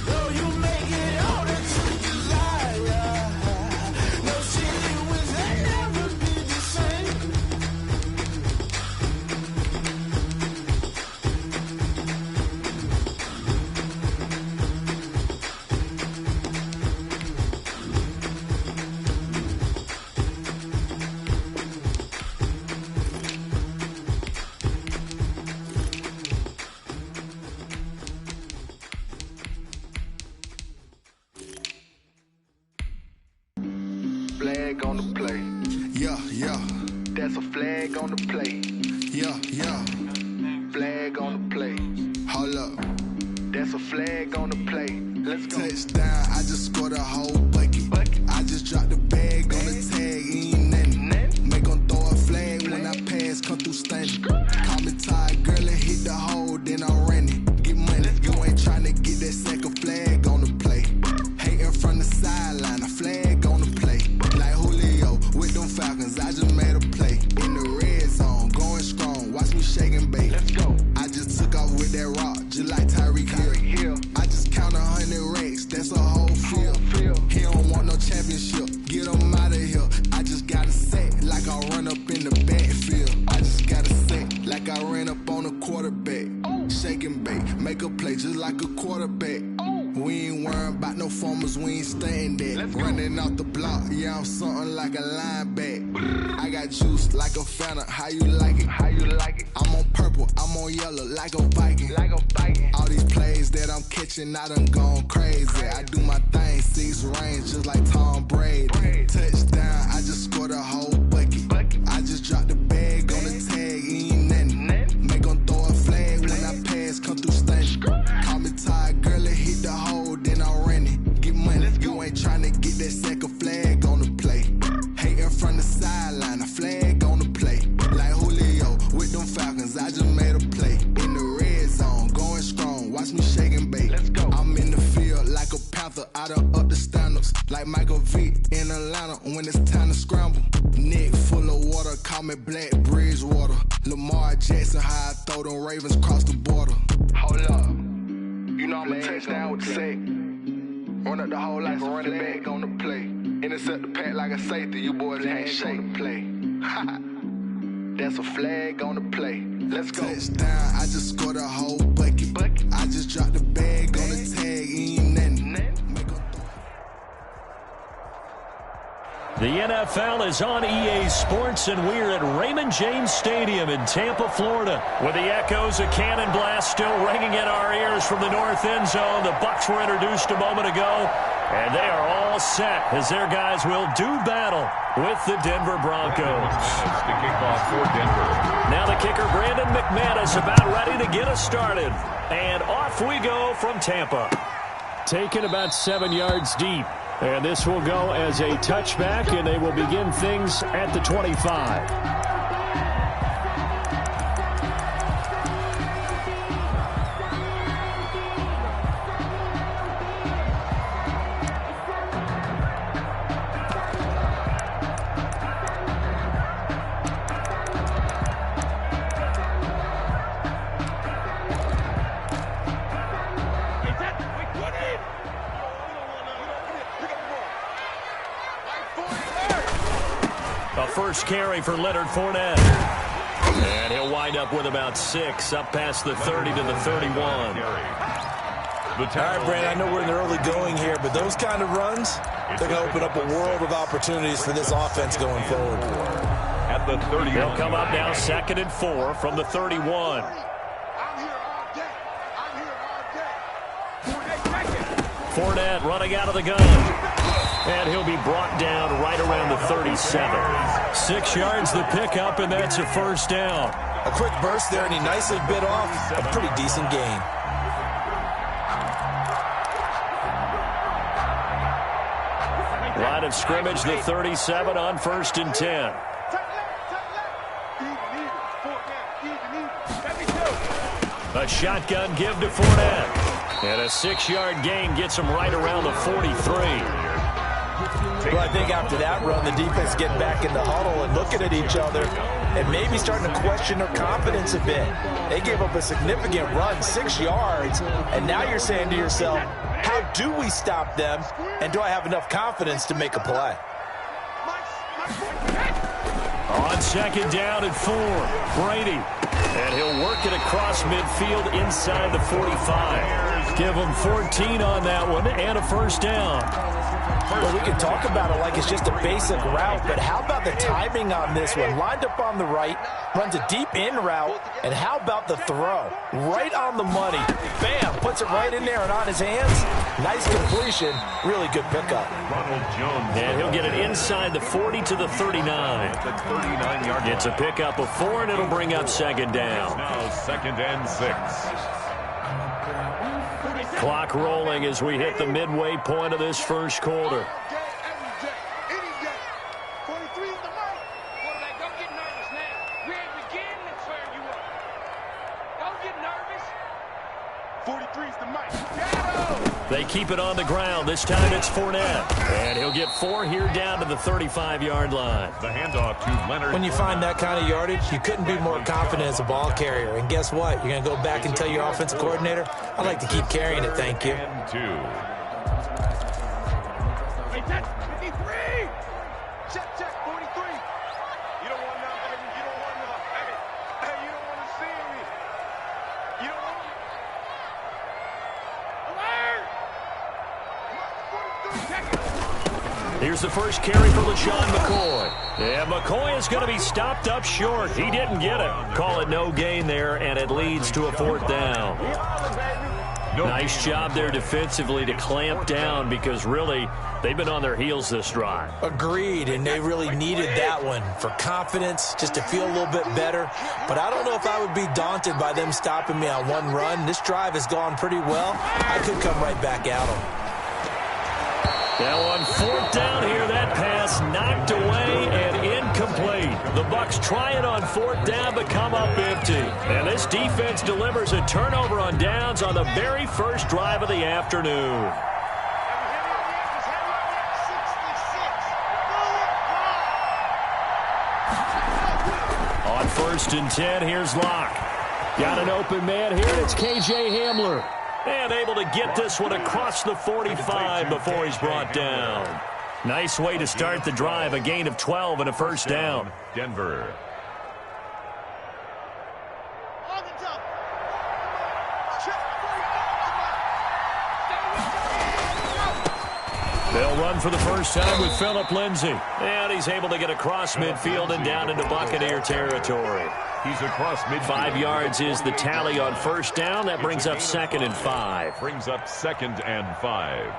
Though you may get all that you desire. No ceiling wins that never be the same. Flag on the play. Yeah. That's a flag on the play. Yeah. Flag on the play. Hold up. That's a flag on the play. Let's go. Touchdown, I just scored a whole bucket. I just dropped the bag on the tag, ain't nothing. Make 'em throw a flag when I pass, come through stunning. Call me tired, girl, and hit the hole, then I'm running. Get money, you ain't tryna get that second flag on the play. Hating from the sideline, a flag on the play. Like Julio with them Falcons, I just made a play. In the red zone, going strong, watch me shake and bake. Let's go. I just took off with that rock, just like Tyreek Hill. I just count 100 racks, that's a whole field. He don't want no championship, get him out of here. I just gotta set like I run up in the backfield. I just gotta set like I ran up on a quarterback. Shake and bake, make a play just like a quarterback. We ain't worrying about no formers, we ain't staying there. Running off the block, yeah, I'm something like a linebacker. I got juice like a Fanta, how you like it? I'm on purple, I'm on yellow like a Viking. All these plays that I'm catching, I done gone crazy. I do my thing, 6 range just like Tom Brady. Touchdown, I just scored a whole bucket. I just dropped the bag on the tag, ain't nothing. Make 'em throw a flag when I pass, come through stunning. Call me tired, girl, and hit the hole, then I'm running. Get money, you ain't tryna get that second flag on the play. Hating from the sideline, a flag on the play. Like Julio with them Falcons, I just made a play. In the red zone, going strong, watch me shake and bake. I'm in the field like a panther, I done up the standards. Like Michael Vick in Atlanta when it's time to scramble. Neck full of water, call me Black Bridgewater. Lamar Jackson, how I throw them Ravens across the border. Hold up. You know I'm a touchdown with the sack. Run up the whole like a running back on the play. Intercept the pack like a safety. You boys can't shake the play. That's a flag on the play. Let's go. Touchdown, I just scored a whole bucket. I just dropped the bag on the tag, ain't nothing. Make 'em throw. The NFL is on EA Sports, and we're at Raymond James Stadium in Tampa, Florida, with the echoes of Cannon Blast still ringing in our ears from the north end zone. The Bucs were introduced a moment ago, and they are all set as their guys will do battle with the Denver Broncos. The kickoff for Denver. Now the kicker, Brandon McManus, about ready to get us started. And off we go from Tampa. Taken about 7 yards deep. And this will go as a touchback, and they will begin things at the 25. First carry for Leonard Fournette. And he'll wind up with about 6, up past the 30 to the 31. All right, Brandon, I know we're in the early going here, but those kind of runs, they're going to open up a world of opportunities for this offense going forward. At the 30. They'll come up now 2nd and 4 from the 31. Fournette running out of the gun. And he'll be brought down right around the 37. 6 yards the pickup, and that's a first down. A quick burst there, and he nicely bit off a pretty decent gain. Line of scrimmage, the 37 on 1st and 10. A shotgun give to Fournette. And a 6-yard gain gets him right around the 43. Well, I think after that run, the defense getting back in the huddle and looking at each other and maybe starting to question their confidence a bit. They gave up a significant run, 6 yards, and now you're saying to yourself, how do we stop them, and do I have enough confidence to make a play? On 2nd down and 4, Brady. And he'll work it across midfield inside the 45. Give him 14 on that one and a first down. Well, we can talk about it like it's just a basic route, but how about the timing on this one? Lined up on the right, runs a deep in route, and how about the throw? Right on the money. Bam! Puts it right in there and on his hands. Nice completion. Really good pickup. Ronald Jones. And he'll get it inside the 40 to the 39. It's a pickup of 4, and it'll bring up 2nd down. Now 2nd and 6. Clock rolling as we hit the midway point of this first quarter. They keep it on the ground. This time it's Fournette. And he'll get 4 here down to the 35-yard line. The handoff to Leonard. When you find that kind of yardage, you couldn't be more confident as a ball carrier. And guess what? You're going to go back and tell your offensive coordinator, I'd like to keep carrying it, thank you. And 2. Hey, that's 53. Check, 43. You don't want none, baby. You don't want none. Hey, you don't want to see me. You don't want Here's the first carry for LaShawn McCoy. Yeah, McCoy is going to be stopped up short. He didn't get it. Call it no gain there, and it leads to a 4th down. Nice job there defensively to clamp down because really they've been on their heels this drive. Agreed, and they really needed that one for confidence, just to feel a little bit better. But I don't know if I would be daunted by them stopping me on one run. This drive has gone pretty well. I could come right back at them. Now on 4th down here, that pass knocked away and incomplete. The Bucs try it on 4th down, but come up empty. And this defense delivers a turnover on downs on the very first drive of the afternoon. On 1st and 10, here's Locke. Got an open man here, and it's K.J. Hamler. And able to get this one across the 45 before he's brought down. Nice way to start the drive. A gain of 12 and a first down. Denver. They'll run for the first time with Phillip Lindsay. And he's able to get across midfield and down into Buccaneer territory. He's across midfield. 5 yards is the tally on first down. That brings up 2nd and 5. Brings up 2nd and 5.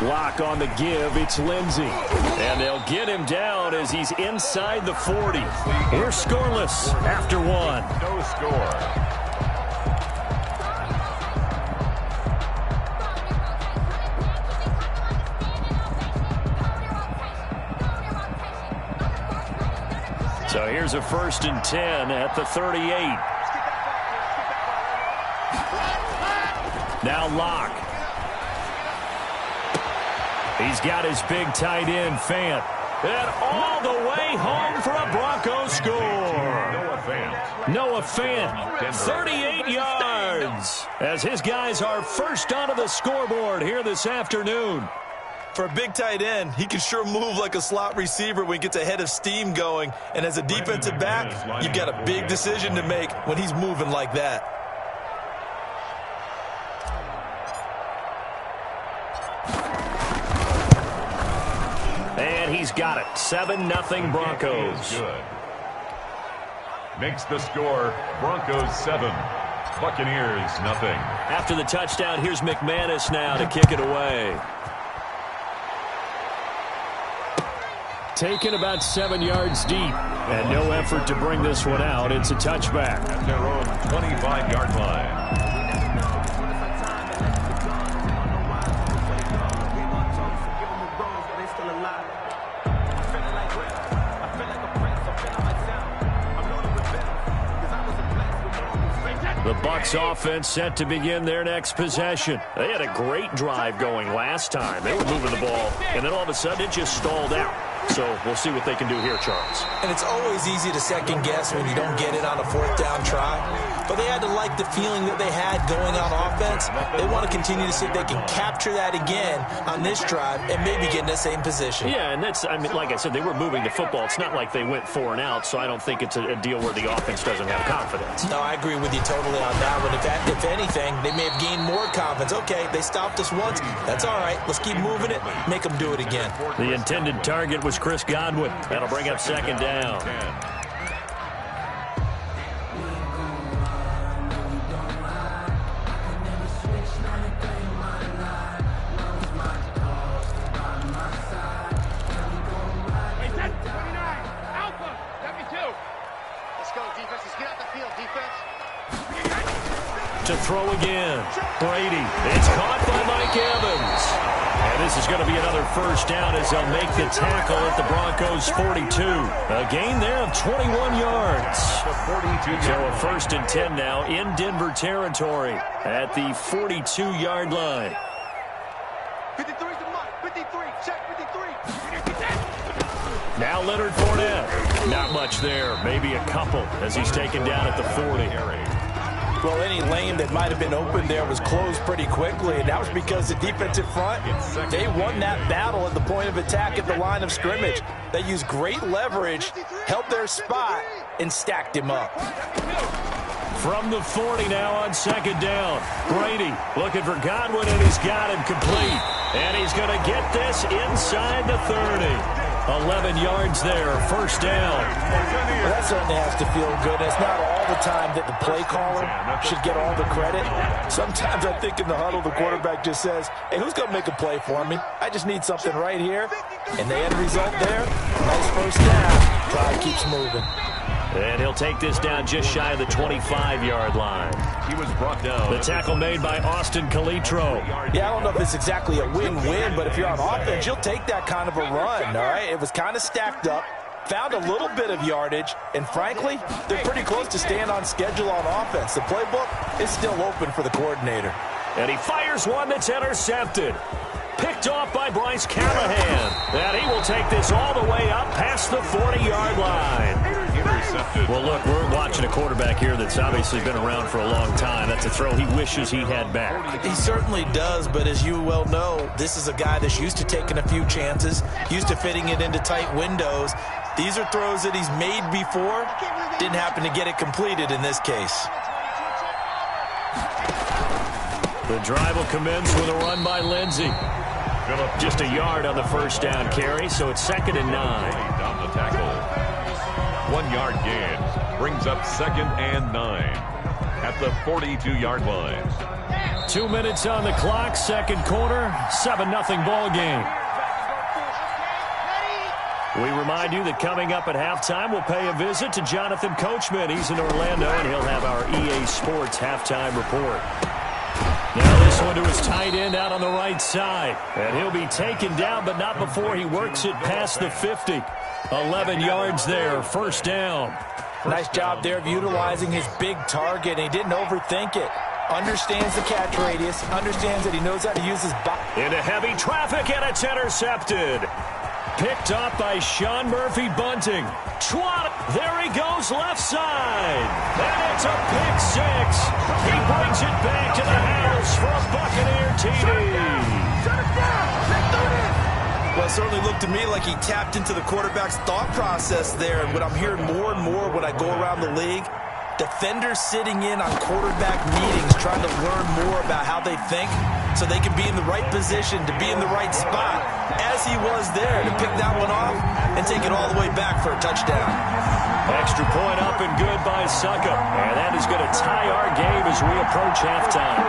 Block on the give. It's Lindsey. And they'll get him down as he's inside the 40. We're scoreless after one. No score. So here's a 1st and 10 at the 38. Now Locke. He's got his big tight end, Fant. And all the way home for a Broncos score. Noah Fant, 38 yards, as his guys are first onto the scoreboard here this afternoon. For a big tight end, he can sure move like a slot receiver when he gets a head of steam going. And as a defensive back, you've got a big decision to make when he's moving like that. And he's got it. 7-0 Broncos. Good. Makes the score Broncos 7. Buccaneers nothing. After the touchdown, here's McManus now to kick it away. Taken about 7 yards deep. And no effort to bring this one out. It's a touchback. At their own 25-yard line. The Bucs offense set to begin their next possession. They had a great drive going last time. They were moving the ball, and then all of a sudden it just stalled out. So we'll see what they can do here, Charles. And it's always easy to second guess when you don't get it on a 4th down try. But they had to like the feeling that they had going on offense. They want to continue to see if they can capture that again on this drive and maybe get in the same position. Yeah, and that's, I mean, like I said, they were moving the football. It's not like they went 4 and out, so I don't think it's a deal where the offense doesn't have confidence. No, I agree with you totally on that one. If anything, they may have gained more confidence. Okay, they stopped us once. That's all right. Let's keep moving it. Make them do it again. The intended target was Chris Godwin. That'll bring up 2nd down. To throw again. Brady. It's caught by Mike Evans. And this is going to be another 1st down as they'll make the tackle at the Broncos 42. A gain there of 21 yards. So a 1st and 10 now in Denver territory at the 42-yard line. 53's the mark. 53. Check 53. Now Leonard Fournette. Not much there. Maybe a couple as he's taken down at the 40. Well, any lane that might have been open there was closed pretty quickly, and that was because the defensive front, they won that battle at the point of attack at the line of scrimmage. They used great leverage, helped their spot, and stacked him up. From the 40 now on 2nd down. Brady looking for Godwin, and he's got him complete. And he's going to get this inside the 30. 11 yards there, 1st down. Well, that certainly has to feel good. It's not all the time that the play caller should get all the credit. Sometimes I think in the huddle, the quarterback just says, hey, who's going to make a play for me? I just need something right here. And the end result there, nice 1st down. Drive keeps moving. And he'll take this down just shy of the 25-yard line. He was brought down. The tackle made by Austin Calitro. Yeah, I don't know if it's exactly a win-win, but if you're on offense, you'll take that kind of a run, all right? It was kind of stacked up, found a little bit of yardage, and frankly, they're pretty close to staying on schedule on offense. The playbook is still open for the coordinator. And he fires one that's intercepted. Picked off by Bryce Callahan. And he will take this all the way up past the 40-yard line. Intercepted. Well, look, we're watching a quarterback here that's obviously been around for a long time. That's a throw he wishes he had back. He certainly does, but as you well know, this is a guy that's used to taking a few chances, used to fitting it into tight windows. These are throws that he's made before. Didn't happen to get it completed in this case. The drive will commence with a run by Lindsey. Just a yard on the 1st down carry, so it's 2nd and 9. Down the tackle. 1-yard gain brings up 2nd and 9 at the 42-yard line. 2 minutes on the clock, second quarter, 7-0 ball game. We remind you that coming up at halftime, we'll pay a visit to Jonathan Coachman. He's in Orlando, and he'll have our EA Sports halftime report. Now this one to his tight end out on the right side. And he'll be taken down, but not before he works it past the 50. 11 yards there, first down. Nice job there of utilizing his big target. He didn't overthink it. Understands the catch radius. Understands that he knows how to use his body. Into heavy traffic, and it's intercepted. Picked up by Sean Murphy Bunting. There he goes left side. And it's a pick six. He brings it back to the house for a Buccaneer TD. Well, it certainly looked to me like he tapped into the quarterback's thought process there. And what I'm hearing more and more when I go around the league, defenders sitting in on quarterback meetings trying to learn more about how they think so they can be in the right position to be in the right spot, as he was there to pick that one off and take it all the way back for a touchdown. Extra point up and good by Suckup. And that is going to tie our game as we approach halftime.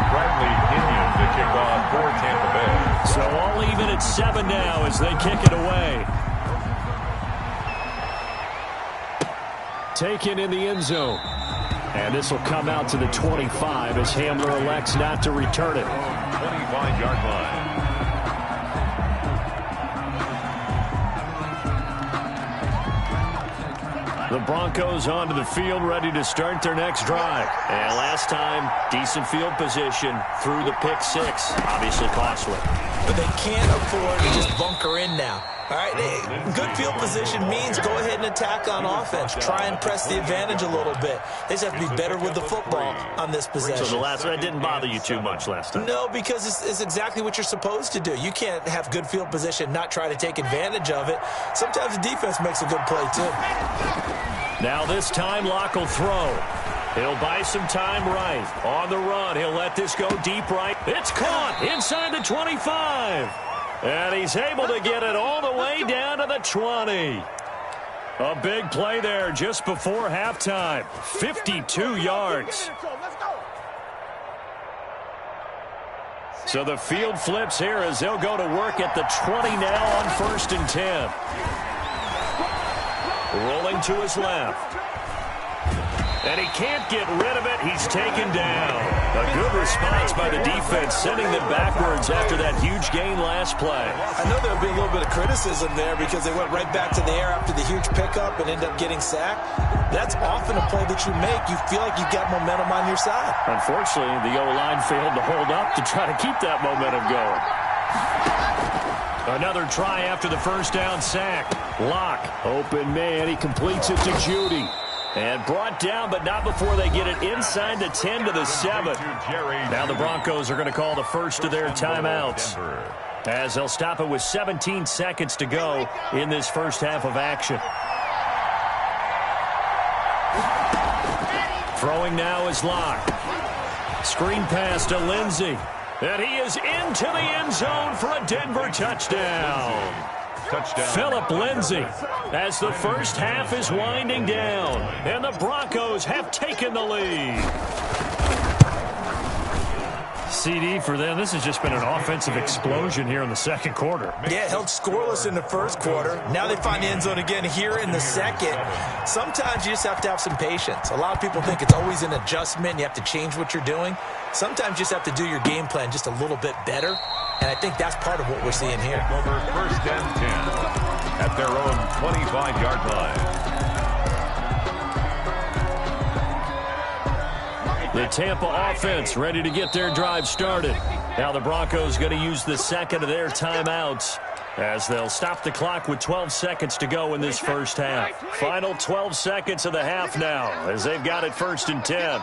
Bradley Pinion to kick off for Tampa Bay. So all even at 7 now as they kick it away. Taken in the end zone. And this will come out to the 25 as Hamler elects not to return it. 25-yard line. The Broncos onto the field, ready to start their next drive. And last time, decent field position through the pick six. Obviously costly. But they can't afford to just bunker in now. All right, good field position means go ahead and attack on offense. Try and press the advantage a little bit. They just have to be better with the football on this possession. So the last one didn't bother you too much last time? No, because it's exactly what you're supposed to do. You can't have good field position, not try to take advantage of it. Sometimes the defense makes a good play, too. Now this time, Locke will throw. He'll buy some time right. On the run, he'll let this go deep right. It's caught inside the 25. And he's able to get it all the way down to the 20. A big play there just before halftime. 52 yards. So the field flips here as they'll go to work at the 20 now on 1st and 10. Rolling to his left. And he can't get rid of it. He's taken down. A good response by the defense, sending them backwards after that huge gain last play. I know there'll be a little bit of criticism there because they went right back to the air after the huge pickup and ended up getting sacked. That's often a play that you make. You feel like you've got momentum on your side. Unfortunately, the O-line failed to hold up to try to keep that momentum going. Another try after the first down sack. Locke, open man. He completes it to Judy. And brought down, but not before they get it inside the 10 to the 7. Now the Broncos are going to call the first of their timeouts, as they'll stop it with 17 seconds to go in this first half of action. Throwing now is Locke. Screen pass to Lindsey. And he is into the end zone for a Denver touchdown. Phillip Lindsay as the first half is winding down, and the Broncos have taken the lead. CD for them. This has just been an offensive explosion here in the second quarter. Yeah, held scoreless in the first quarter. Now they find the end zone again here in the second. Sometimes you just have to have some patience. A lot of people think it's always an adjustment. You have to change what you're doing. Sometimes you just have to do your game plan just a little bit better. And I think that's part of what we're seeing here. Over 1st and 10 at their own 25-yard line. The Tampa offense ready to get their drive started. Now the Broncos going to use the second of their timeouts as they'll stop the clock with 12 seconds to go in this first half. Final 12 seconds of the half now as they've got it 1st and 10.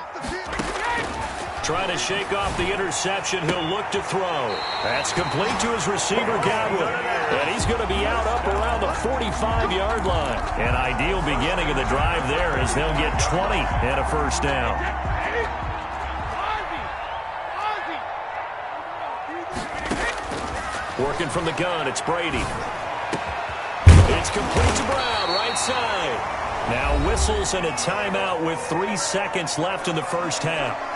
Trying to shake off the interception. He'll look to throw. That's complete to his receiver, Godwin. And he's going to be out up around the 45-yard line. An ideal beginning of the drive there as they'll get 20 and a first down. Working from the gun, it's Brady. It's complete to Brown, right side. Now whistles and a timeout with 3 seconds left in the first half.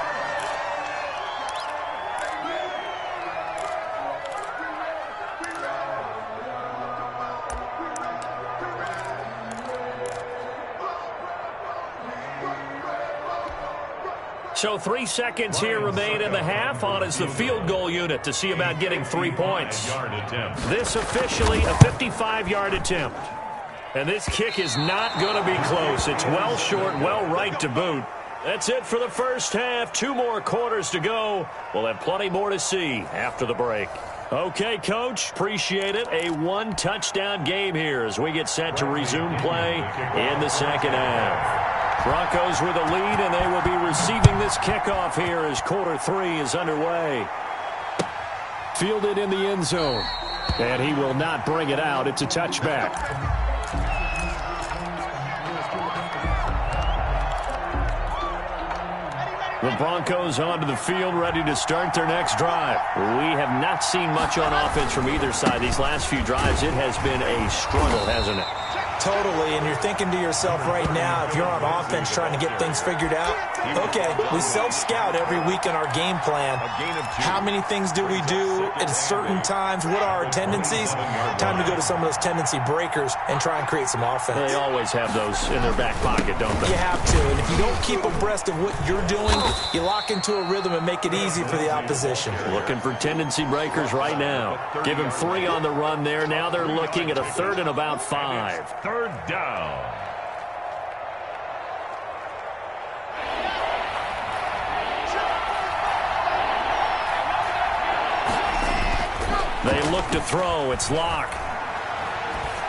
So 3 seconds here remain in the half. On is the field goal unit to see about getting 3 points. This officially a 55-yard attempt. And this kick is not going to be close. It's well short, well right to boot. That's it for the first half. 2 more quarters to go. We'll have plenty more to see after the break. Okay, Coach, appreciate it. A 1-touchdown game here as we get set to resume play in the second half. Broncos with a lead, and they will be receiving this kickoff here as quarter 3 is underway. Fielded in the end zone. And he will not bring it out. It's a touchback. The Broncos onto the field, ready to start their next drive. We have not seen much on offense from either side. These last few drives, it has been a struggle, hasn't it? Totally, and you're thinking to yourself right now, if you're on offense trying to get things figured out, okay, we self-scout every week in our game plan. How many things do we do at certain times? What are our tendencies? Time to go to some of those tendency breakers and try and create some offense. They always have those in their back pocket, don't they? You have to, and if you don't keep abreast of what you're doing, you lock into a rhythm and make it easy for the opposition. Looking for tendency breakers right now. Give him 3 on the run there. Now they're looking at a 3rd and about 5. Third down. They look to throw. It's Locke.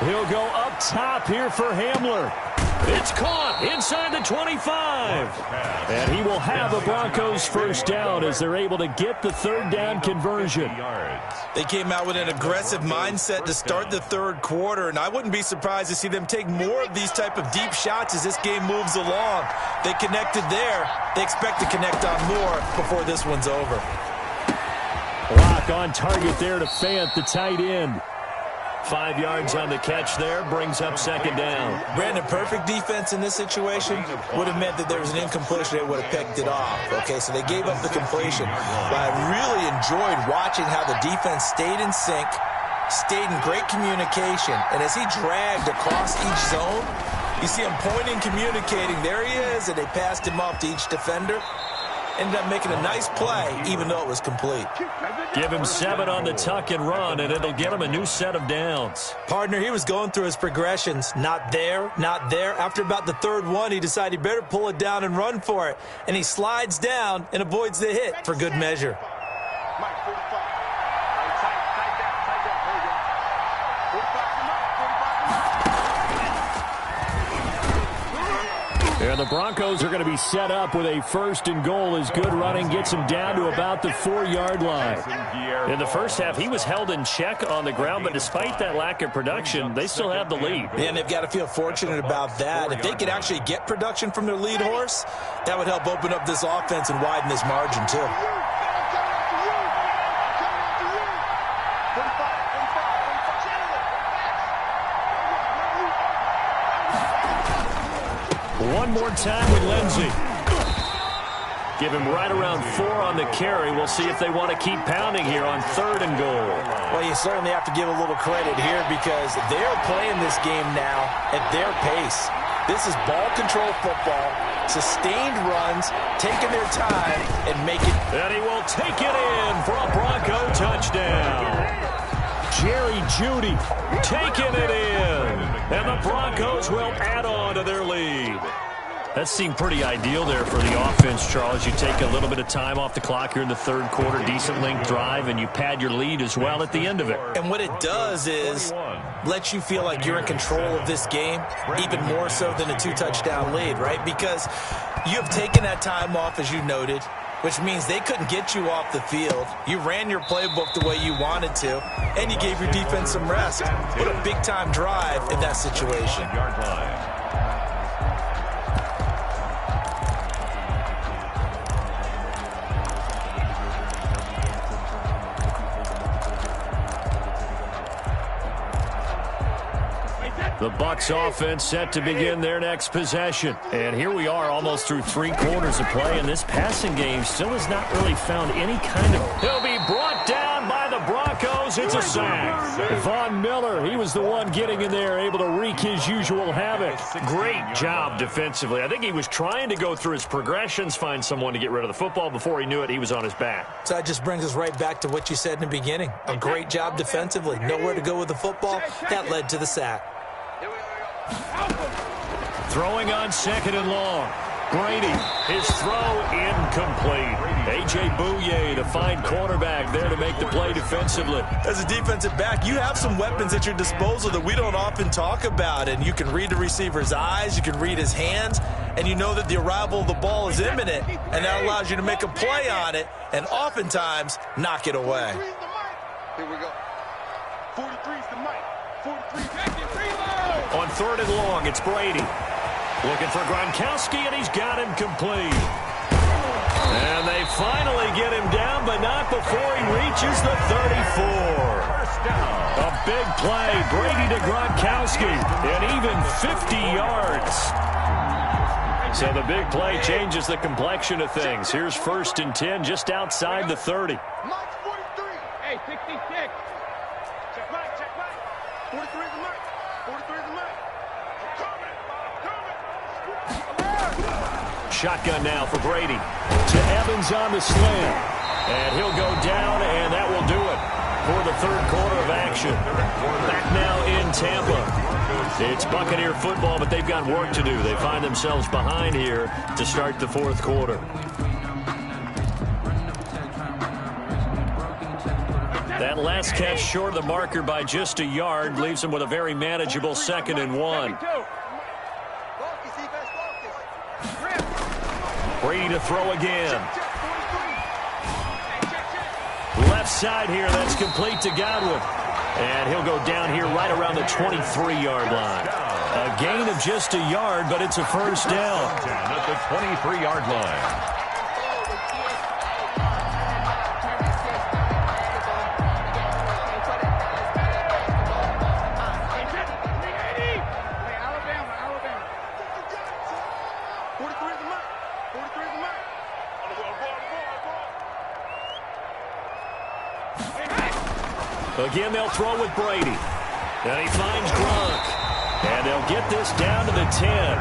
He'll go up top here for Hamler. It's caught inside the 25. And he will have a Broncos first down as they're able to get the 3rd down conversion. They came out with an aggressive mindset to start the 3rd quarter, and I wouldn't be surprised to see them take more of these type of deep shots as this game moves along. They connected there. They expect to connect on more before this one's over. Locke on target there to Fant, the tight end. 5 yards on the catch there, brings up 2nd down. Brandon, perfect defense in this situation would have meant that there was an incompletion. They would have picked it off. Okay, so they gave up the completion. But I really enjoyed watching how the defense stayed in sync, stayed in great communication. And as he dragged across each zone, you see him pointing, communicating. There he is, and they passed him off to each defender. Ended up making a nice play, even though it was complete. Give him 7 on the tuck and run, and it'll get him a new set of downs. Partner, he was going through his progressions. Not there, not there. After about the 3rd one, he decided he better pull it down and run for it. And he slides down and avoids the hit for good measure. And the Broncos are going to be set up with a 1st and goal as good running gets him down to about the 4-yard line. In the first half, he was held in check on the ground, but despite that lack of production, they still have the lead. And they've got to feel fortunate about that. If they could actually get production from their lead horse, that would help open up this offense and widen this margin too. One more time with Lindsey. Give him right around 4 on the carry. We'll see if they want to keep pounding here on 3rd and goal. Well, you certainly have to give a little credit here because they're playing this game now at their pace. This is ball control football, sustained runs, taking their time, and make it. And he will take it in for a Bronco touchdown. Jerry Jeudy taking it in. And the Broncos will add on to their lead. That seemed pretty ideal there for the offense, Charles. You take a little bit of time off the clock here in the 3rd quarter, decent length drive, and you pad your lead as well at the end of it. And what it does is let you feel like you're in control of this game, even more so than a 2-touchdown lead, right? Because you have taken that time off, as you noted, which means they couldn't get you off the field. You ran your playbook the way you wanted to, and you gave your defense some rest. What a big-time drive in that situation. The Bucs offense set to begin their next possession. And here we are almost through 3 quarters of play, and this passing game still has not really found any kind of... He'll be brought down by the Broncos. It's a sack. Von Miller, he was the one getting in there, able to wreak his usual havoc. Great job defensively. I think he was trying to go through his progressions, find someone to get rid of the football. Before he knew it, he was on his back. So that just brings us right back to what you said in the beginning. A great job defensively. Nowhere to go with the football. That led to the sack. Throwing on 2nd and long. Brady, his throw incomplete. A.J. Bouye, the fine cornerback, there to make the play defensively. As a defensive back, you have some weapons at your disposal that we don't often talk about. And you can read the receiver's eyes, you can read his hands, and you know that the arrival of the ball is imminent. And that allows you to make a play on it and oftentimes knock it away. Here we go. 43's the mic. 43 back and reload. On 3rd and long, it's Brady. Looking for Gronkowski, and he's got him complete. And they finally get him down, but not before he reaches the 34. A big play, Brady to Gronkowski, and even 50 yards. So the big play changes the complexion of things. Here's 1st and 10 just outside the 30. Mike's 43. Hey, 66. Check Mike, check Mike. 43 is the mic. 43 is the mic. Shotgun now for Brady. To Evans on the slant. And he'll go down, and that will do it for the 3rd quarter of action. Back now in Tampa. It's Buccaneer football, but they've got work to do. They find themselves behind here to start the 4th quarter. That last catch short of the marker by just a yard leaves them with a very manageable 2nd and 1. Brady to throw again. Left side here, that's complete to Godwin. And he'll go down here right around the 23-yard line. A gain of just a yard, but it's a first down. At the 23-yard line. Again, they'll throw with Brady. And he finds Gronk. And they'll get this down to the 10.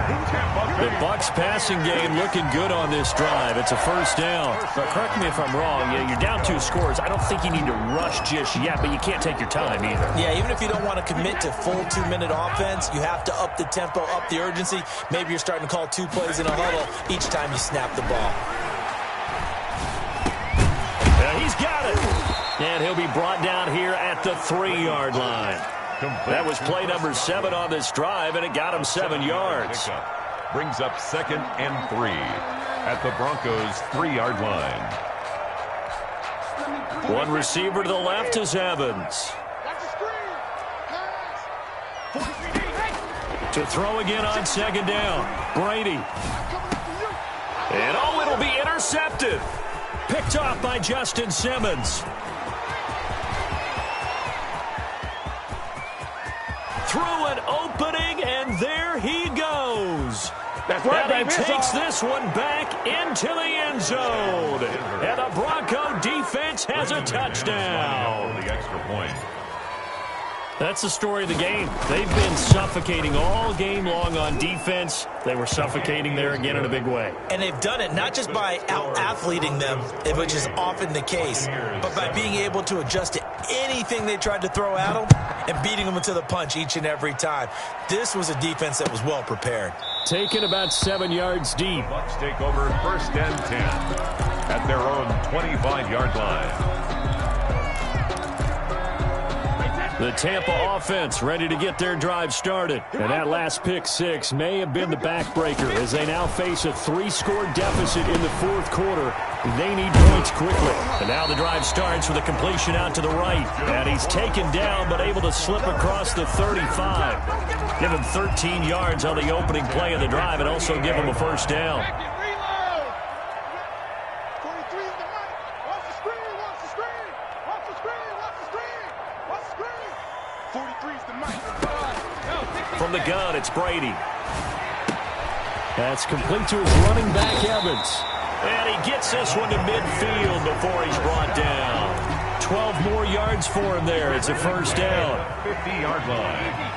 The Bucs passing game looking good on this drive. It's a first down. But correct me if I'm wrong. You're down 2 scores. I don't think you need to rush just yet, but you can't take your time either. Yeah, even if you don't want to commit to full 2-minute offense, you have to up the tempo, up the urgency. Maybe you're starting to call 2 plays in a huddle each time you snap the ball. He's got it. And he'll be brought down here at the 3-yard line. That was play number 7 on this drive, and it got him 7 yards. Brings up 2nd and 3 at the Broncos' 3-yard line. One receiver to the left is Evans. To throw again on 2nd down. Brady. And it'll be intercepted. Picked off by Justin Simmons. Through an opening, and there he goes. That's right, and he takes this one back into the end zone. And the Bronco defense has a touchdown. The extra point. That's the story of the game. They've been suffocating all game long on defense. They were suffocating there again in a big way. And they've done it not just by out-athleting them, which is often the case, but by being able to adjust to anything they tried to throw at them and beating them into the punch each and every time. This was a defense that was well prepared. Taken about 7 yards deep. Bucs take over 1st and 10 at their own 25-yard line. The Tampa offense ready to get their drive started. And that last pick 6 may have been the backbreaker as they now face a 3-score deficit in the 4th quarter. They need points quickly. And now the drive starts with a completion out to the right. And he's taken down but able to slip across the 35. Give him 13 yards on the opening play of the drive and also give him a first down. 43's the mic. From the gun, it's Brady. That's complete to his running back, Evans. And he gets this one to midfield before he's brought down. 12 more yards for him there. It's a first down. 50-yard line.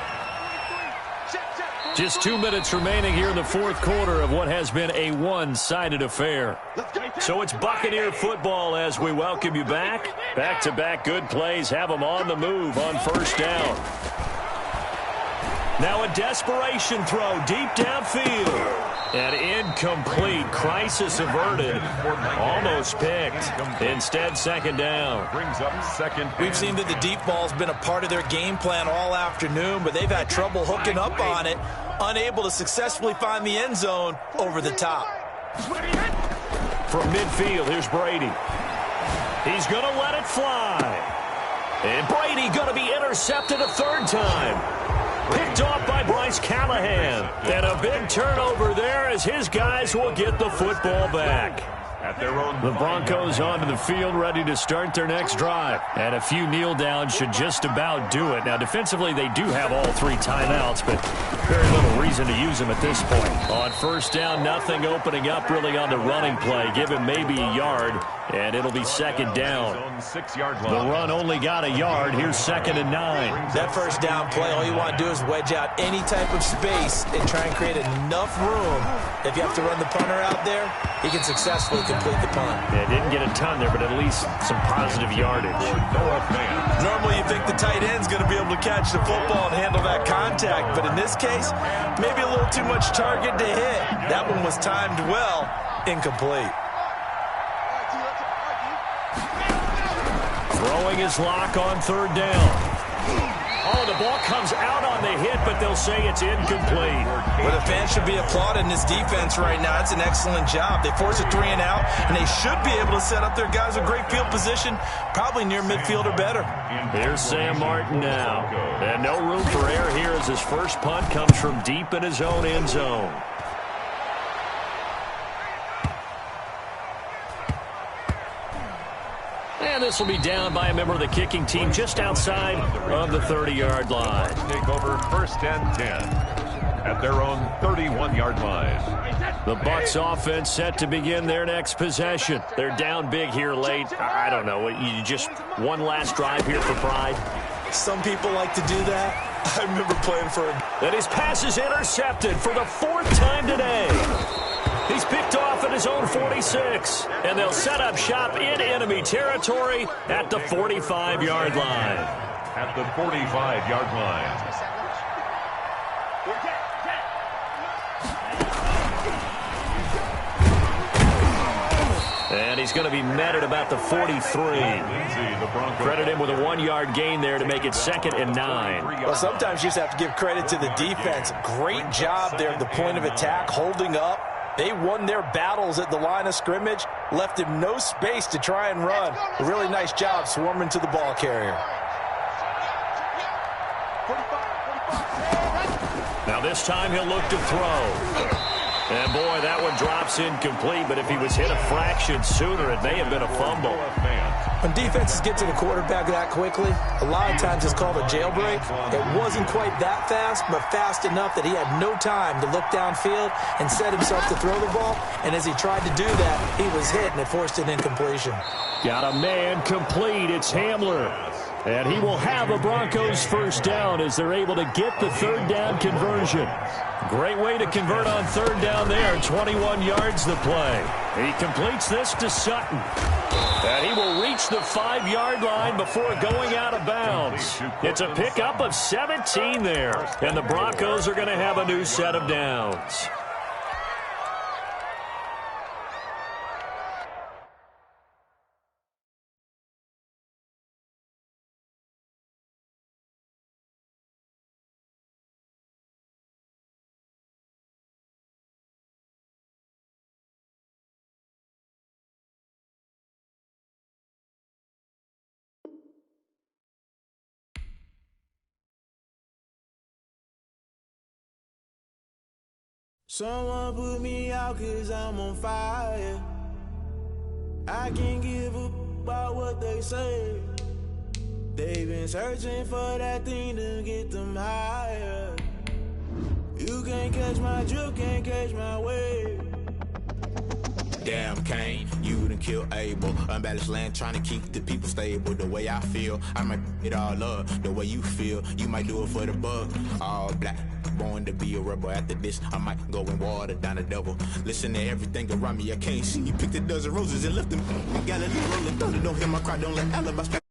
Just 2 minutes remaining here in the fourth quarter of what has been a one-sided affair. So it's Buccaneer football as we welcome you back. Back-to-back good plays have them on the move on first down. Now a desperation throw deep downfield. And incomplete. Crisis averted. Almost picked. Instead, second down. Brings up second. We've seen that the deep ball's been a part of their game plan all afternoon, but they've had trouble hooking up on it, unable to successfully find the end zone over the top. From midfield, here's Brady. He's going to let it fly. And Brady going to be intercepted a third time. Picked off by Bryce Callahan. And a big turnover there as his guys will get the football back. At their own the Broncos onto the field ready to start their next drive. And a few kneel downs should just about do it. Now, defensively, they do have all three timeouts, but very little reason to use them at this point. On first down, nothing opening up really on the running play. Give him maybe a yard, and it'll be second down. The run only got a yard. Here's 2nd and 9. That first down play, all you want to do is wedge out any type of space and try and create enough room. If you have to run the punter out there, he can successfully complete the punt. Yeah, didn't get a ton there, but at least some positive yardage. Normally you think the tight end's going to be able to catch the football and handle that contact, but in this case, maybe a little too much target to hit. That one was timed well, incomplete. Throwing his lock on third down. Oh, the ball comes out on the hit, but they'll say it's incomplete. Well, the fans should be applauding this defense right now. It's an excellent job. They force a 3 and out, and they should be able to set up their guys with great field position, probably near midfield or better. Here's Sam Martin now. And no room for error here as his first punt comes from deep in his own end zone. And this will be down by a member of the kicking team just outside of the 30-yard line. Take over 1st and 10 at their own 31-yard line. The Bucs offense set to begin their next possession. They're down big here late. I don't know. You just one last drive here for pride. Some people like to do that. I remember playing for him. And his pass is intercepted for the 4th time today. He's picked off at his own 46. And they'll set up shop in enemy territory at the 45-yard line. At the 45-yard line. And he's going to be met at about the 43. Credit him with a 1-yard gain there to make it 2nd and 9. Well, sometimes you just have to give credit to the defense. Great job there at the point of attack, holding up. They won their battles at the line of scrimmage, left him no space to try and run. A really nice job swarming to the ball carrier. Now this time he'll look to throw. And boy, that one drops incomplete, but if he was hit a fraction sooner, it may have been a fumble. When defenses get to the quarterback that quickly, a lot of times it's called a jailbreak. It wasn't quite that fast, but fast enough that he had no time to look downfield and set himself to throw the ball. And as he tried to do that, he was hit, and it forced an incompletion. Got a man complete. It's Hamler. And he will have a Broncos first down as they're able to get the 3rd down conversion. Great way to convert on 3rd down there. 21 yards the play. He completes this to Sutton. And he will reach the 5-yard line before going out of bounds. It's a pickup of 17 there. And the Broncos are going to have a new set of downs. Someone put me out 'cause I'm on fire. I can't give a about what they say. They've been searching for that thing to get them higher. can't catch my wave. Damn, Kane, you done killed Abel. Unbalanced land, trying to keep the people stable. The way I feel, I might it all up. The way you feel, you might do it for the bug. All black, born to be a rebel. After this, I might go and water down the devil. Listen to everything around me, I can't see. You picked a dozen roses and left them. Galilee rolling thunder, don't hear my cry, don't let alibis.